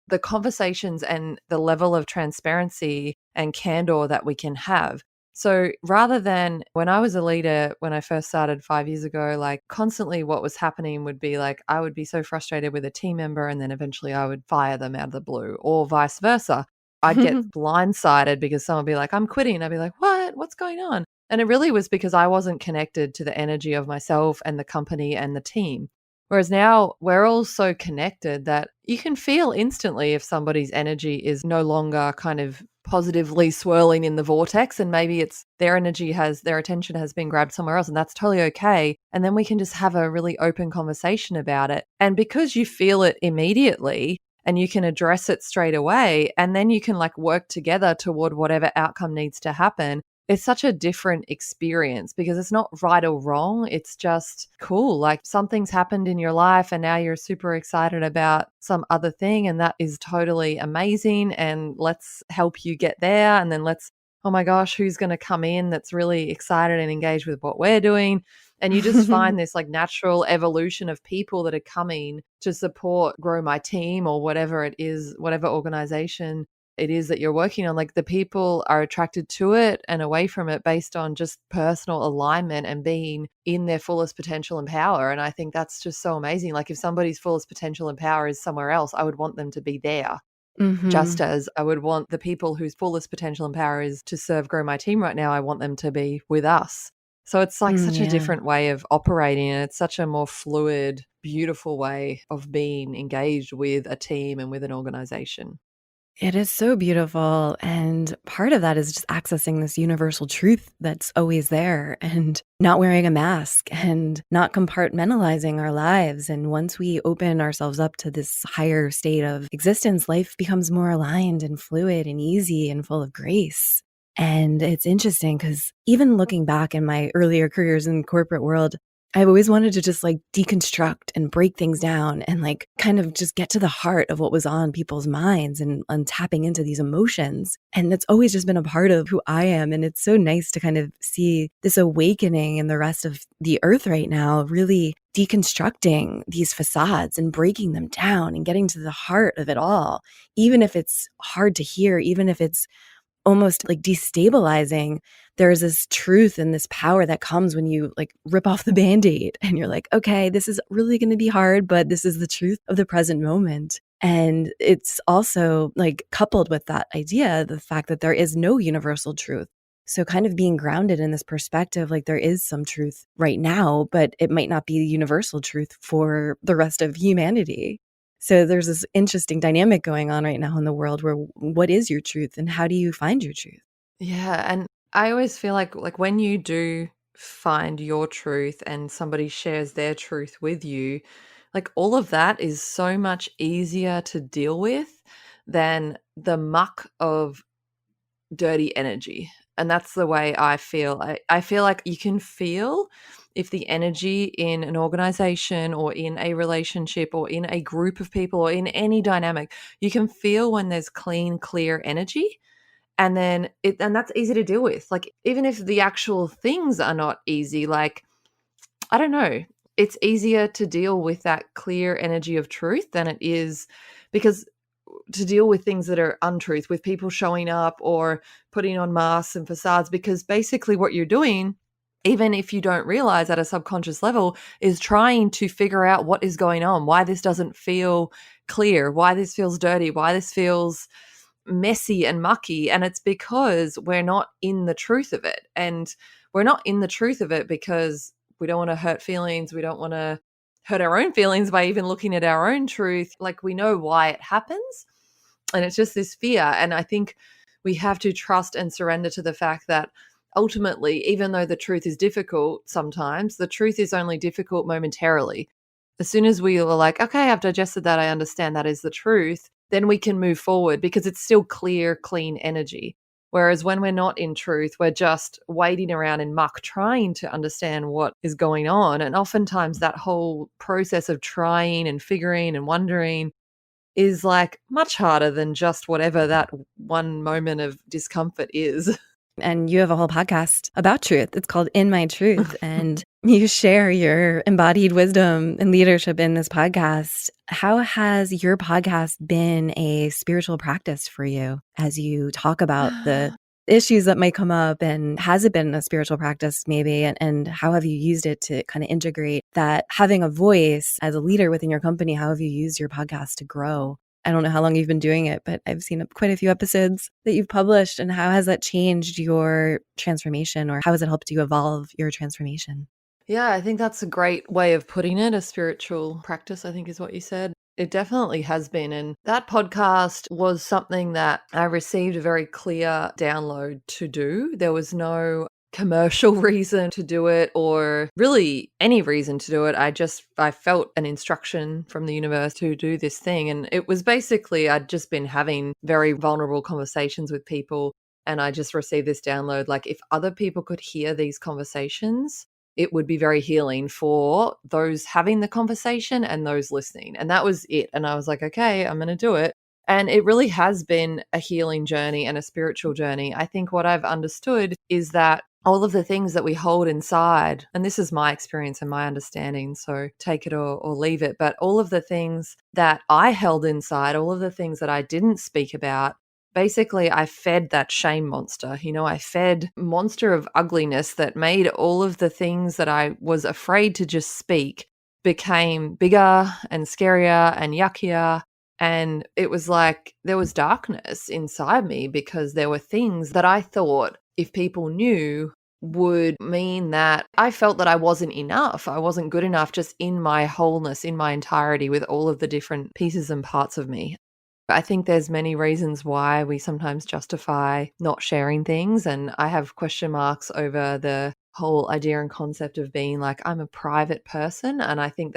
[SPEAKER 1] the conversations and the level of transparency and candor that we can have. So rather than when I was a leader, when I first started 5 years ago, like constantly what was happening would be like, I would be so frustrated with a team member and then eventually I would fire them out of the blue or vice versa. I'd get blindsided because someone would be like, I'm quitting. I'd be like, what? What's going on? And it really was because I wasn't connected to the energy of myself and the company and the team. Whereas now we're all so connected that you can feel instantly if somebody's energy is no longer kind of positively swirling in the vortex and maybe it's their attention has been grabbed somewhere else, and that's totally okay. And then we can just have a really open conversation about it. And because you feel it immediately and you can address it straight away, and then you can like work together toward whatever outcome needs to happen, it's such a different experience because it's not right or wrong. It's just cool. Like something's happened in your life and now you're super excited about some other thing, and that is totally amazing. And let's help you get there. And then oh my gosh, who's going to come in that's really excited and engaged with what we're doing? And you just find this like natural evolution of people that are coming to support, grow my team or whatever it is, whatever organization it is that you're working on. Like the people are attracted to it and away from it based on just personal alignment and being in their fullest potential and power. And I think that's just so amazing. Like if somebody's fullest potential and power is somewhere else, I would want them to be there.
[SPEAKER 2] Mm-hmm.
[SPEAKER 1] Just as I would want the people whose fullest potential and power is to serve, grow my team right now, I want them to be with us. So it's like such a
[SPEAKER 2] Yeah.
[SPEAKER 1] different way of operating, and it's such a more fluid, beautiful way of being engaged with a team and with an organization.
[SPEAKER 2] It is so beautiful. And part of that is just accessing this universal truth that's always there and not wearing a mask and not compartmentalizing our lives. And once we open ourselves up to this higher state of existence, life becomes more aligned and fluid and easy and full of grace. And it's interesting because even looking back in my earlier careers in the corporate world, I've always wanted to just like deconstruct and break things down and like kind of just get to the heart of what was on people's minds and tapping into these emotions. And that's always just been a part of who I am. And it's so nice to kind of see this awakening in the rest of the earth right now, really deconstructing these facades and breaking them down and getting to the heart of it all, even if it's hard to hear, even if it's almost like destabilizing. There's this truth and this power that comes when you like rip off the Band-Aid and you're like, okay, this is really going to be hard, but this is the truth of the present moment. And it's also like coupled with that idea, the fact that there is no universal truth. So kind of being grounded in this perspective, like there is some truth right now, but it might not be the universal truth for the rest of humanity. So there's this interesting dynamic going on right now in the world where what is your truth and how do you find your truth?
[SPEAKER 1] Yeah, and I always feel like when you do find your truth and somebody shares their truth with you, like all of that is so much easier to deal with than the muck of dirty energy. And that's the way I feel. I feel like you can feel if the energy in an organization or in a relationship or in a group of people or in any dynamic, you can feel when there's clean, clear energy And then and that's easy to deal with. Like, even if the actual things are not easy, like, I don't know, it's easier to deal with that clear energy of truth than it is, because to deal with things that are untruth, with people showing up or putting on masks and facades, because basically what you're doing, even if you don't realize at a subconscious level, is trying to figure out what is going on, why this doesn't feel clear, why this feels dirty, why this feels messy and mucky. And it's because we're not in the truth of it. And we're not in the truth of it because we don't want to hurt feelings. We don't want to hurt our own feelings by even looking at our own truth. Like, we know why it happens. And it's just this fear. And I think we have to trust and surrender to the fact that ultimately, even though the truth is difficult sometimes, the truth is only difficult momentarily. As soon as we are like, okay, I've digested that, I understand that is the truth, then we can move forward because it's still clear, clean energy. Whereas when we're not in truth, we're just wading around in muck trying to understand what is going on. And oftentimes that whole process of trying and figuring and wondering is like much harder than just whatever that one moment of discomfort is.
[SPEAKER 2] And you have a whole podcast about truth. It's called In My Truth. And you share your embodied wisdom and leadership in this podcast. How has your podcast been a spiritual practice for you as you talk about the issues that might come up? And has it been a spiritual practice maybe? And how have you used it to kind of integrate that having a voice as a leader within your company? How have you used your podcast to grow? I don't know how long you've been doing it, but I've seen quite a few episodes that you've published. And how has that changed your transformation, or how has it helped you evolve your transformation?
[SPEAKER 1] Yeah, I think that's a great way of putting it. A spiritual practice, I think, is what you said. It definitely has been. And that podcast was something that I received a very clear download to do. There was no commercial reason to do it or really any reason to do it. I felt an instruction from the universe to do this thing. And it was basically, I'd just been having very vulnerable conversations with people. And I just received this download, like, if other people could hear these conversations, it would be very healing for those having the conversation and those listening. And that was it. And I was like, okay, I'm going to do it. And it really has been a healing journey and a spiritual journey. I think what I've understood is that all of the things that we hold inside, and this is my experience and my understanding, so take it or leave it, but all of the things that I held inside, all of the things that I didn't speak about, basically I fed that shame monster. I fed monster of ugliness that made all of the things that I was afraid to just speak became bigger and scarier and yuckier. And it was like there was darkness inside me because there were things that I thought, if people knew, would mean that I felt that I wasn't enough. I wasn't good enough just in my wholeness, in my entirety, with all of the different pieces and parts of me. I think there's many reasons why we sometimes justify not sharing things. And I have question marks over the whole idea and concept of being like, I'm a private person. And I think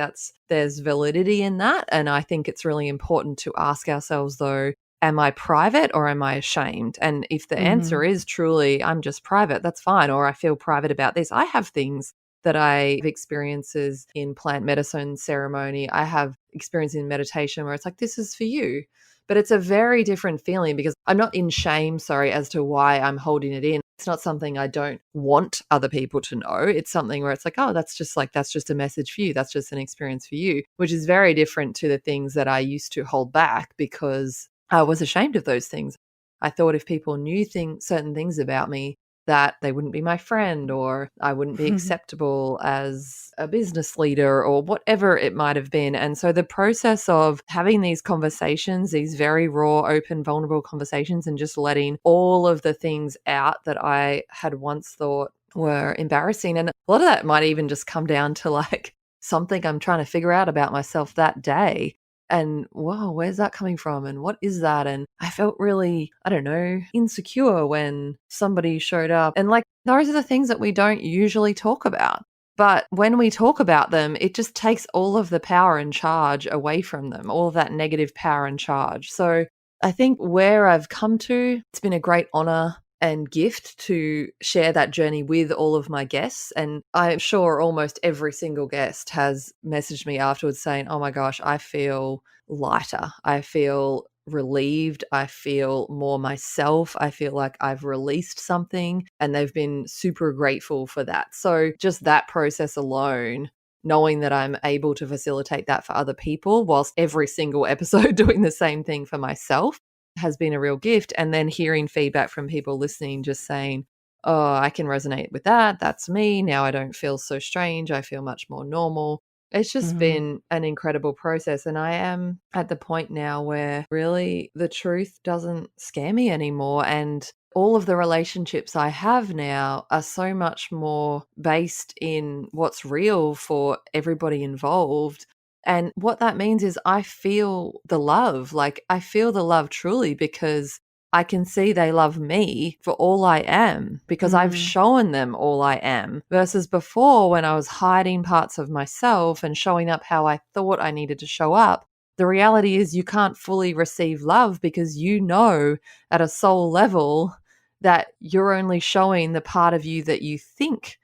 [SPEAKER 1] there's validity in that. And I think it's really important to ask ourselves, though, am I private or am I ashamed? And if the answer is truly, I'm just private, that's fine. Or I feel private about this. I have things that I have experiences in plant medicine ceremony. I have experience in meditation where it's like, this is for you. But it's a very different feeling because I'm not in shame, as to why I'm holding it in. It's not something I don't want other people to know. It's something where it's like, oh, that's just a message for you. That's just an experience for you, which is very different to the things that I used to hold back because I was ashamed of those things. I thought if people knew certain things about me, that they wouldn't be my friend or I wouldn't be acceptable as a business leader or whatever it might have been. And so the process of having these conversations, these very raw, open, vulnerable conversations, and just letting all of the things out that I had once thought were embarrassing. And a lot of that might even just come down to like something I'm trying to figure out about myself that day. And whoa, where's that coming from? And what is that? And I felt really, I don't know, insecure when somebody showed up. And like, those are the things that we don't usually talk about. But when we talk about them, it just takes all of the power and charge away from them, all of that negative power and charge. So I think where I've come to, it's been a great honor and gift to share that journey with all of my guests. And I'm sure almost every single guest has messaged me afterwards saying, oh my gosh, I feel lighter. I feel relieved. I feel more myself. I feel like I've released something, and they've been super grateful for that. So just that process alone, knowing that I'm able to facilitate that for other people whilst every single episode doing the same thing for myself, has been a real gift. And then hearing feedback from people listening, just saying, oh, I can resonate with that. That's me. Now I don't feel so strange. I feel much more normal. It's just
[SPEAKER 2] Mhm.
[SPEAKER 1] been an incredible process. And I am at the point now where really the truth doesn't scare me anymore. And all of the relationships I have now are so much more based in what's real for everybody involved. And what that means is I feel the love. Like I feel the love truly because I can see they love me for all I am because I've
[SPEAKER 2] Mhm.
[SPEAKER 1] shown them all I am, versus before when I was hiding parts of myself and showing up how I thought I needed to show up. The reality is you can't fully receive love because you know at a soul level that you're only showing the part of you that you think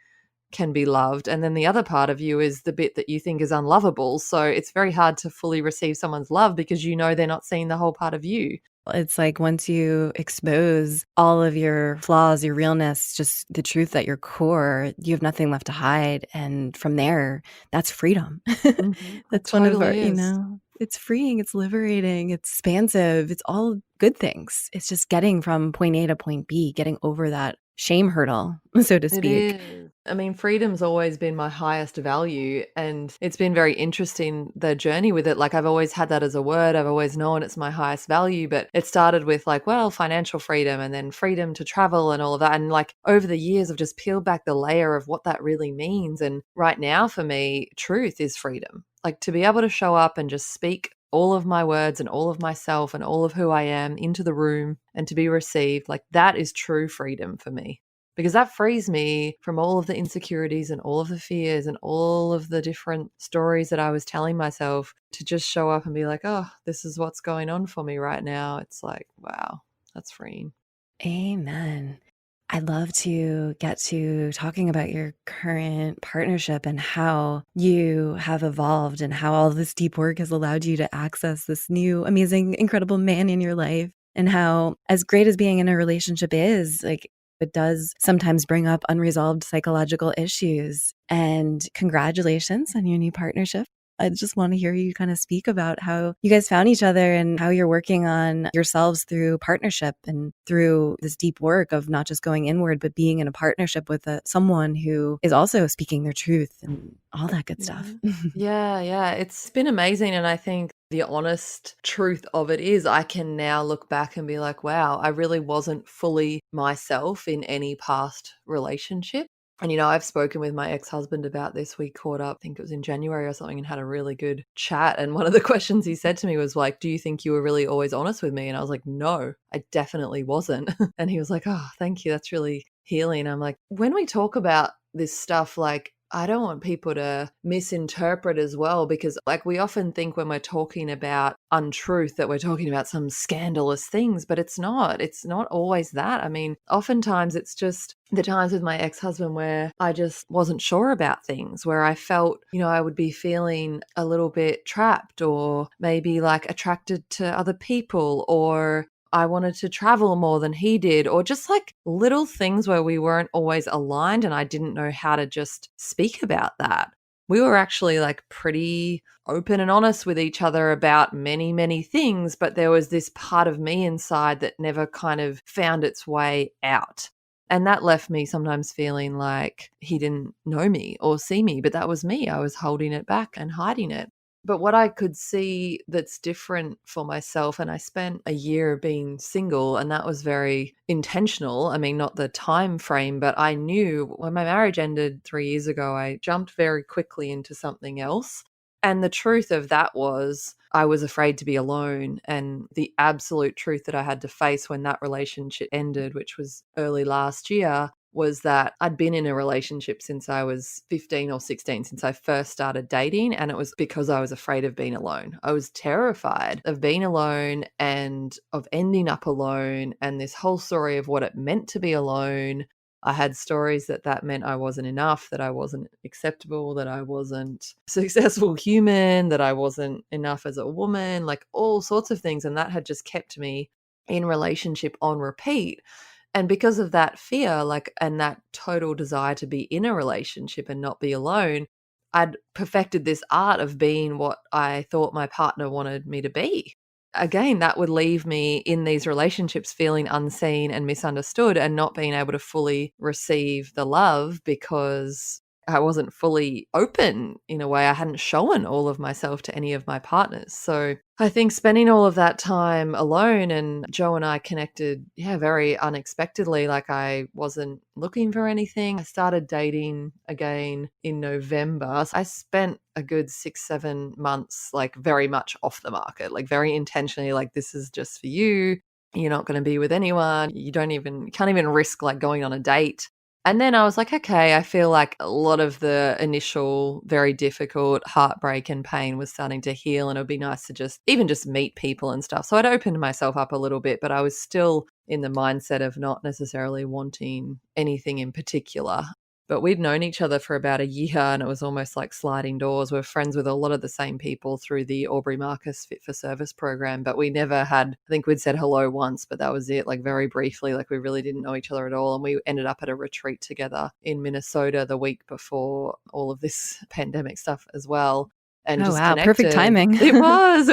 [SPEAKER 1] can be loved. And then the other part of you is the bit that you think is unlovable. So it's very hard to fully receive someone's love because you know they're not seeing the whole part of you.
[SPEAKER 2] It's like once you expose all of your flaws, your realness, just the truth at your core, you have nothing left to hide. And from there, that's freedom.
[SPEAKER 1] It
[SPEAKER 2] That's one of our,
[SPEAKER 1] totally is.
[SPEAKER 2] it's freeing, it's liberating, it's expansive, it's all good things. It's just getting from point A to point B, getting over that shame hurdle, so to
[SPEAKER 1] It
[SPEAKER 2] speak.
[SPEAKER 1] is. I mean, freedom's always been my highest value, and it's been very interesting, the journey with it. Like, I've always had that as a word. I've always known it's my highest value, but it started with like, well, financial freedom and then freedom to travel and all of that. And like over the years, I've just peeled back the layer of what that really means. And right now for me, truth is freedom. Like to be able to show up and just speak all of my words and all of myself and all of who I am into the room and to be received, like that is true freedom for me, because that frees me from all of the insecurities and all of the fears and all of the different stories that I was telling myself, to just show up and be like, oh, this is what's going on for me right now. It's like, wow, that's freeing.
[SPEAKER 2] Amen. I'd love to get to talking about your current partnership and how you have evolved and how all this deep work has allowed you to access this new, amazing, incredible man in your life. And how, as great as being in a relationship is, like, it does sometimes bring up unresolved psychological issues. And congratulations on your new partnership. I just want to hear you kind of speak about how you guys found each other and how you're working on yourselves through partnership and through this deep work of not just going inward, but being in a partnership with someone who is also speaking their truth and all that good stuff.
[SPEAKER 1] Yeah. It's been amazing. And I think the honest truth of it is I can now look back and be like, wow, I really wasn't fully myself in any past relationship. And, I've spoken with my ex-husband about this. We caught up, I think it was in January or something, and had a really good chat. And one of the questions he said to me was like, do you think you were really always honest with me? And I was like, no, I definitely wasn't. And he was like, oh, thank you. That's really healing. I'm like, when we talk about this stuff, like, I don't want people to misinterpret as well, because like we often think when we're talking about untruth that we're talking about some scandalous things, but it's not. It's not always that. I mean, oftentimes it's just the times with my ex-husband where I just wasn't sure about things, where I felt, I would be feeling a little bit trapped or maybe like attracted to other people, or I wanted to travel more than he did, or just like little things where we weren't always aligned and I didn't know how to just speak about that. We were actually like pretty open and honest with each other about many, many things, but there was this part of me inside that never kind of found its way out. And that left me sometimes feeling like he didn't know me or see me, but that was me. I was holding it back and hiding it. But what I could see that's different for myself, and I spent a year being single, and that was very intentional. I mean, not the time frame, but I knew when my marriage ended 3 years ago, I jumped very quickly into something else. And the truth of that was I was afraid to be alone. And the absolute truth that I had to face when that relationship ended, which was early last year, was that I'd been in a relationship since I was 15 or 16, since I first started dating. And it was because I was afraid of being alone. I was terrified of being alone and of ending up alone, and this whole story of what it meant to be alone. I had stories that meant I wasn't enough, that I wasn't acceptable, that I wasn't a successful human, that I wasn't enough as a woman, like all sorts of things. And that had just kept me in relationship on repeat. And because of that fear, like, and that total desire to be in a relationship and not be alone, I'd perfected this art of being what I thought my partner wanted me to be. Again, that would leave me in these relationships feeling unseen and misunderstood and not being able to fully receive the love because I wasn't fully open in a way. I hadn't shown all of myself to any of my partners. So I think spending all of that time alone, and Joe and I connected, very unexpectedly. Like, I wasn't looking for anything. I started dating again in November. So I spent a good 6-7 months, like, very much off the market, like very intentionally, like, this is just for you. You're not going to be with anyone. You can't even risk like going on a date. And then I was like, okay, I feel like a lot of the initial very difficult heartbreak and pain was starting to heal, and it would be nice to just meet people and stuff. So I'd opened myself up a little bit, but I was still in the mindset of not necessarily wanting anything in particular. But we'd known each other for about a year, and it was almost like sliding doors. We're friends with a lot of the same people through the Aubrey Marcus Fit for Service program, but we never had, I think we'd said hello once, but that was it, like very briefly, like we really didn't know each other at all. And we ended up at a retreat together in Minnesota the week before all of this pandemic stuff as well. And
[SPEAKER 2] Oh,
[SPEAKER 1] just
[SPEAKER 2] wow.
[SPEAKER 1] connected.
[SPEAKER 2] Perfect timing.
[SPEAKER 1] It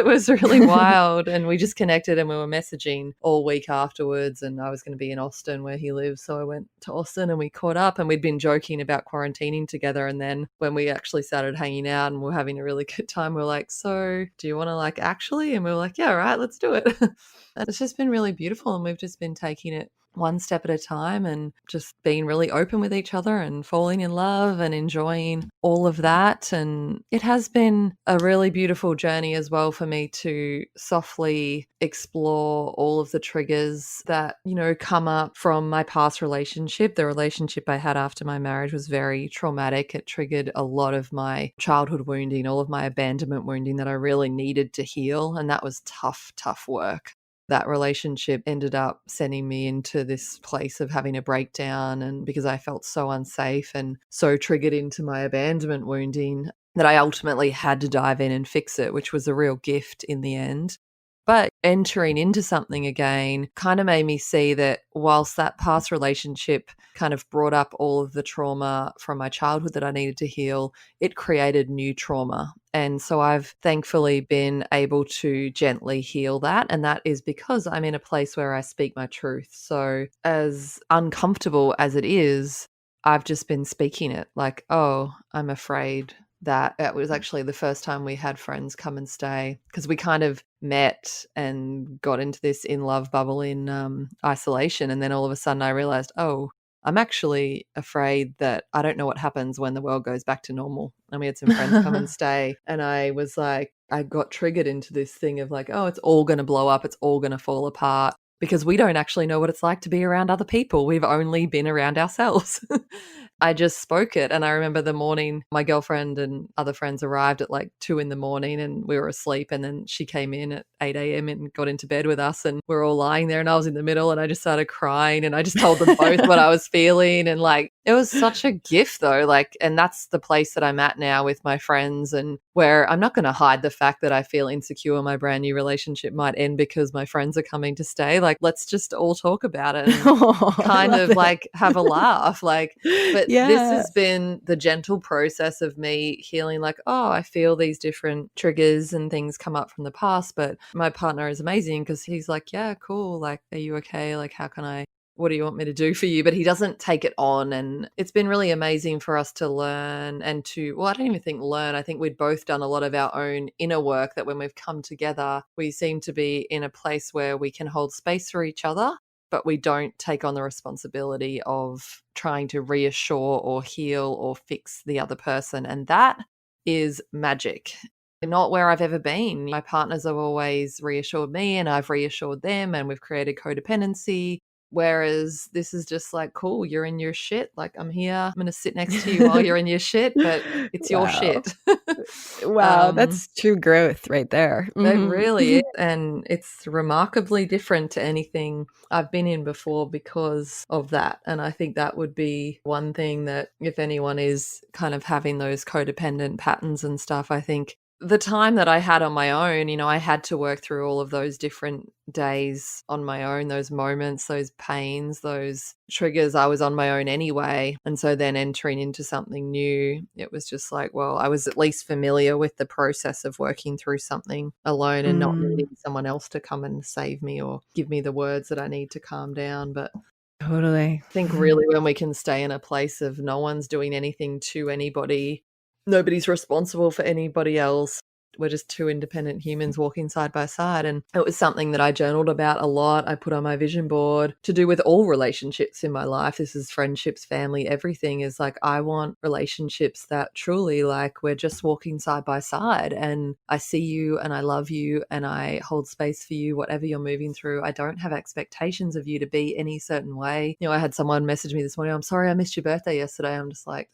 [SPEAKER 1] was really wild. And we just connected, and we were messaging all week afterwards. And I was going to be in Austin where he lives. So I went to Austin and we caught up, and we'd been joking about quarantining together. And then when we actually started hanging out and we were having a really good time, we were like, so do you want to like actually? And we were like, yeah, all right, let's do it. And it's just been really beautiful. And we've just been taking it one step at a time and just being really open with each other and falling in love and enjoying all of that. And it has been a really beautiful journey as well for me to softly explore all of the triggers that, come up from my past relationship. The relationship I had after my marriage was very traumatic. It triggered a lot of my childhood wounding, all of my abandonment wounding that I really needed to heal. And that was tough, tough work. That relationship ended up sending me into this place of having a breakdown, and because I felt so unsafe and so triggered into my abandonment wounding that I ultimately had to dive in and fix it, which was a real gift in the end. But entering into something again kind of made me see that whilst that past relationship kind of brought up all of the trauma from my childhood that I needed to heal, it created new trauma. And so I've thankfully been able to gently heal that. And that is because I'm in a place where I speak my truth. So as uncomfortable as it is, I've just been speaking it like, oh, I'm afraid that it was actually the first time we had friends come and stay, because we kind of met and got into this in love bubble in isolation. And then all of a sudden I realized, oh, I'm actually afraid that I don't know what happens when the world goes back to normal. And we had some friends come and stay. And I was like, I got triggered into this thing of like, oh, it's all going to blow up. It's all going to fall apart, because we don't actually know what it's like to be around other people. We've only been around ourselves. I just spoke it. And I remember the morning my girlfriend and other friends arrived at like 2 a.m. and we were asleep. And then she came in at 8 a.m. and got into bed with us, and we were all lying there, and I was in the middle, and I just started crying, and I just told them both what I was feeling. And like, it was such a gift though. Like, and that's the place that I'm at now with my friends, and where I'm not going to hide the fact that I feel insecure my brand new relationship might end because my friends are coming to stay. Like, let's just all talk about it and kind of like have a laugh. Like, but this has been the gentle process of me healing, like, oh, I feel these different triggers and things come up from the past. But my partner is amazing because he's like, yeah, cool. Like, are you okay? Like, what do you want me to do for you? But he doesn't take it on. And it's been really amazing for us to learn and I don't even think learn. I think we'd both done a lot of our own inner work, that when we've come together, we seem to be in a place where we can hold space for each other, but we don't take on the responsibility of trying to reassure or heal or fix the other person. And that is magic. Not where I've ever been. My partners have always reassured me, and I've reassured them, and we've created codependency. Whereas this is just like, cool, you're in your shit. Like, I'm here. I'm going to sit next to you while you're in your shit, but it's your
[SPEAKER 2] Wow.
[SPEAKER 1] shit.
[SPEAKER 2] Wow, that's true growth right there.
[SPEAKER 1] It
[SPEAKER 2] Mhm.
[SPEAKER 1] really is. And it's remarkably different to anything I've been in before because of that. And I think that would be one thing that if anyone is kind of having those codependent patterns and stuff, I think the time that I had on my own, I had to work through all of those different days on my own, those moments, those pains, those triggers. I was on my own anyway. And so then entering into something new, it was just like, well, I was at least familiar with the process of working through something alone and not needing someone else to come and save me or give me the words that I need to calm down. But
[SPEAKER 2] Totally.
[SPEAKER 1] I think really when we can stay in a place of no one's doing anything to anybody, nobody's responsible for anybody else. We're just two independent humans walking side by side. And it was something that I journaled about a lot. I put on my vision board to do with all relationships in my life. This is friendships, family, everything is like, I want relationships that truly like we're just walking side by side and I see you and I love you and I hold space for you, whatever you're moving through. I don't have expectations of you to be any certain way. I had someone message me this morning, I'm sorry I missed your birthday yesterday. I'm just like,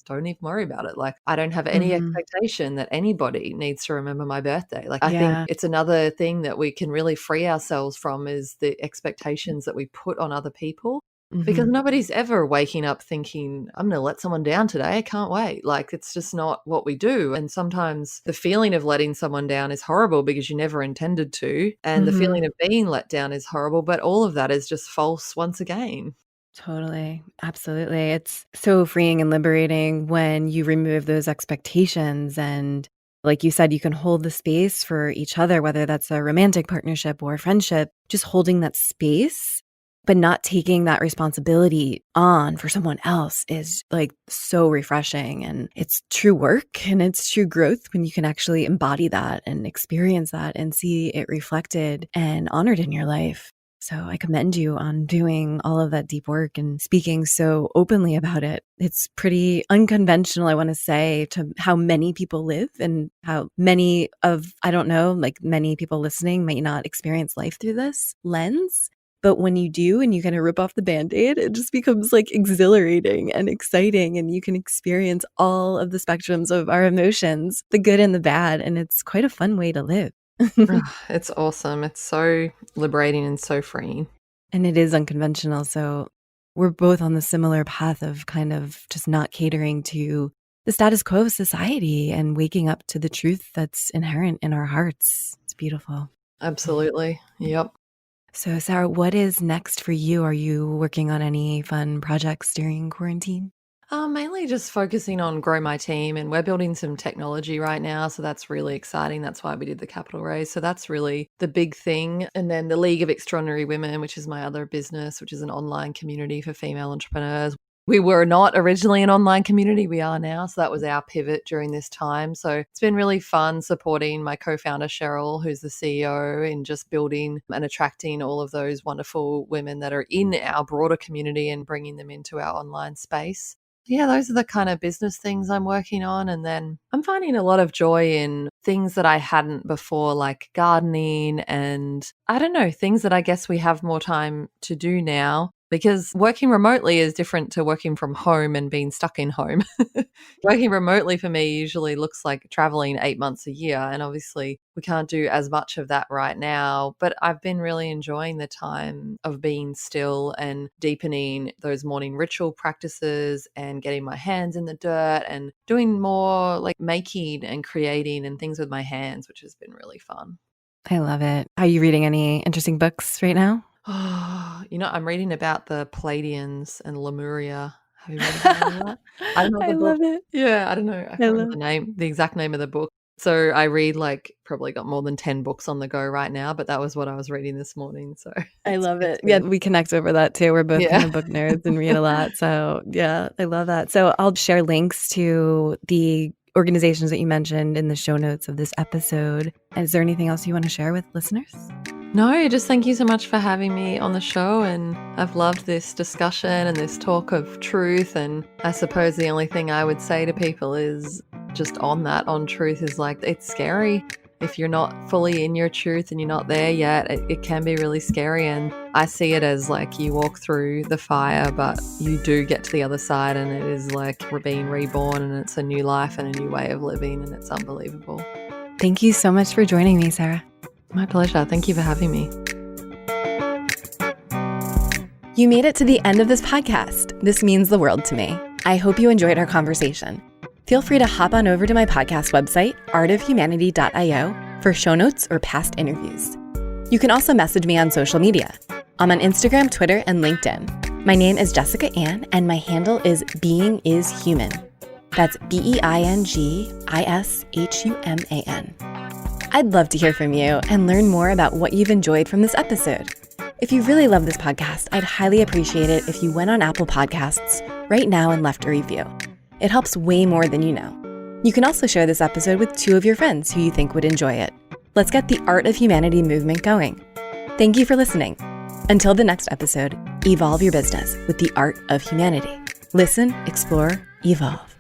[SPEAKER 1] don't even worry about it. Like, I don't have any expectation that anybody needs to remember my birthday. Like, I think it's another thing that we can really free ourselves from is the expectations that we put on other people. Because nobody's ever waking up thinking, I'm going to let someone down today. I can't wait. Like, it's just not what we do. And sometimes the feeling of letting someone down is horrible because you never intended to. And the feeling of being let down is horrible. But all of that is just false once again.
[SPEAKER 2] Totally. Absolutely. It's so freeing and liberating when you remove those expectations. And like you said, you can hold the space for each other, whether that's a romantic partnership or friendship, just holding that space, but not taking that responsibility on for someone else is like so refreshing. And it's true work and it's true growth when you can actually embody that and experience that and see it reflected and honored in your life. So I commend you on doing all of that deep work and speaking so openly about it. It's pretty unconventional, I want to say, to how many people live and how many of, I don't know, like many people listening might not experience life through this lens. But when you do and you kind of rip off the Band-Aid, it just becomes like exhilarating and exciting. And you can experience all of the spectrums of our emotions, the good and the bad. And it's quite a fun way to live.
[SPEAKER 1] It's awesome. It's so liberating and so freeing.
[SPEAKER 2] And it is unconventional. So we're both on the similar path of kind of just not catering to the status quo of society and waking up to the truth that's inherent in our hearts. It's beautiful.
[SPEAKER 1] Absolutely. Yep.
[SPEAKER 2] So, Sarah, what is next for you? Are you working on any fun projects during quarantine?
[SPEAKER 1] Mainly just focusing on grow my team, and we're building some technology right now. So that's really exciting. That's why we did the capital raise. So that's really the big thing. And then the League of Extraordinary Women, which is my other business, which is an online community for female entrepreneurs. We were not originally an online community. We are now. So that was our pivot during this time. So it's been really fun supporting my co-founder, Cheryl, who's the CEO, in just building and attracting all of those wonderful women that are in our broader community and bringing them into our online space. Yeah, those are the kind of business things I'm working on. And then I'm finding a lot of joy in things that I hadn't before, like gardening and I don't know, things that I guess we have more time to do now. Because working remotely is different to working from home and being stuck in home. Working remotely for me usually looks like traveling 8 months a year. And obviously we can't do as much of that right now. But I've been really enjoying the time of being still and deepening those morning ritual practices and getting my hands in the dirt and doing more like making and creating and things with my hands, which has been really fun.
[SPEAKER 2] I love it. Are you reading any interesting books right now?
[SPEAKER 1] I'm reading about the Palladians and Lemuria. Have you read about any of that? I don't know
[SPEAKER 2] I
[SPEAKER 1] the book.
[SPEAKER 2] love it.
[SPEAKER 1] Yeah, I don't know. I can't remember the exact name of the book. So I read probably got more than 10 books on the go right now, but that was what I was reading this morning. So
[SPEAKER 2] I love
[SPEAKER 1] it's
[SPEAKER 2] it. Yeah,
[SPEAKER 1] good.
[SPEAKER 2] we connect over that too. We're both kind
[SPEAKER 1] Yeah.
[SPEAKER 2] of book nerds and read a lot. So yeah, I love that. So I'll share links to the organizations that you mentioned in the show notes of this episode. And is there anything else you want to share with listeners?
[SPEAKER 1] No, just thank you so much for having me on the show. And I've loved this discussion and this talk of truth. And I suppose the only thing I would say to people is just on truth is like, it's scary. if you're not fully in your truth and you're not there yet, it can be really scary. And I see it as like you walk through the fire, but you do get to the other side, and it is like we're being reborn, and it's a new life and a new way of living, and it's unbelievable.
[SPEAKER 2] Thank you so much for joining me, Sarah.
[SPEAKER 1] My pleasure. Thank you for having me.
[SPEAKER 2] You made it to the end of this podcast. This means the world to me. I hope you enjoyed our conversation. Feel free to hop on over to my podcast website, artofhumanity.io, for show notes or past interviews. You can also message me on social media. I'm on Instagram, Twitter, and LinkedIn. My name is Jessica Ann, and my handle is Being is Human. That's BEINGISHUMAN. I'd love to hear from you and learn more about what you've enjoyed from this episode. If you really love this podcast, I'd highly appreciate it if you went on Apple Podcasts right now and left a review. It helps way more than you know. You can also share this episode with 2 of your friends who you think would enjoy it. Let's get the Art of Humanity movement going. Thank you for listening. Until the next episode, evolve your business with the Art of Humanity. Listen, explore, evolve.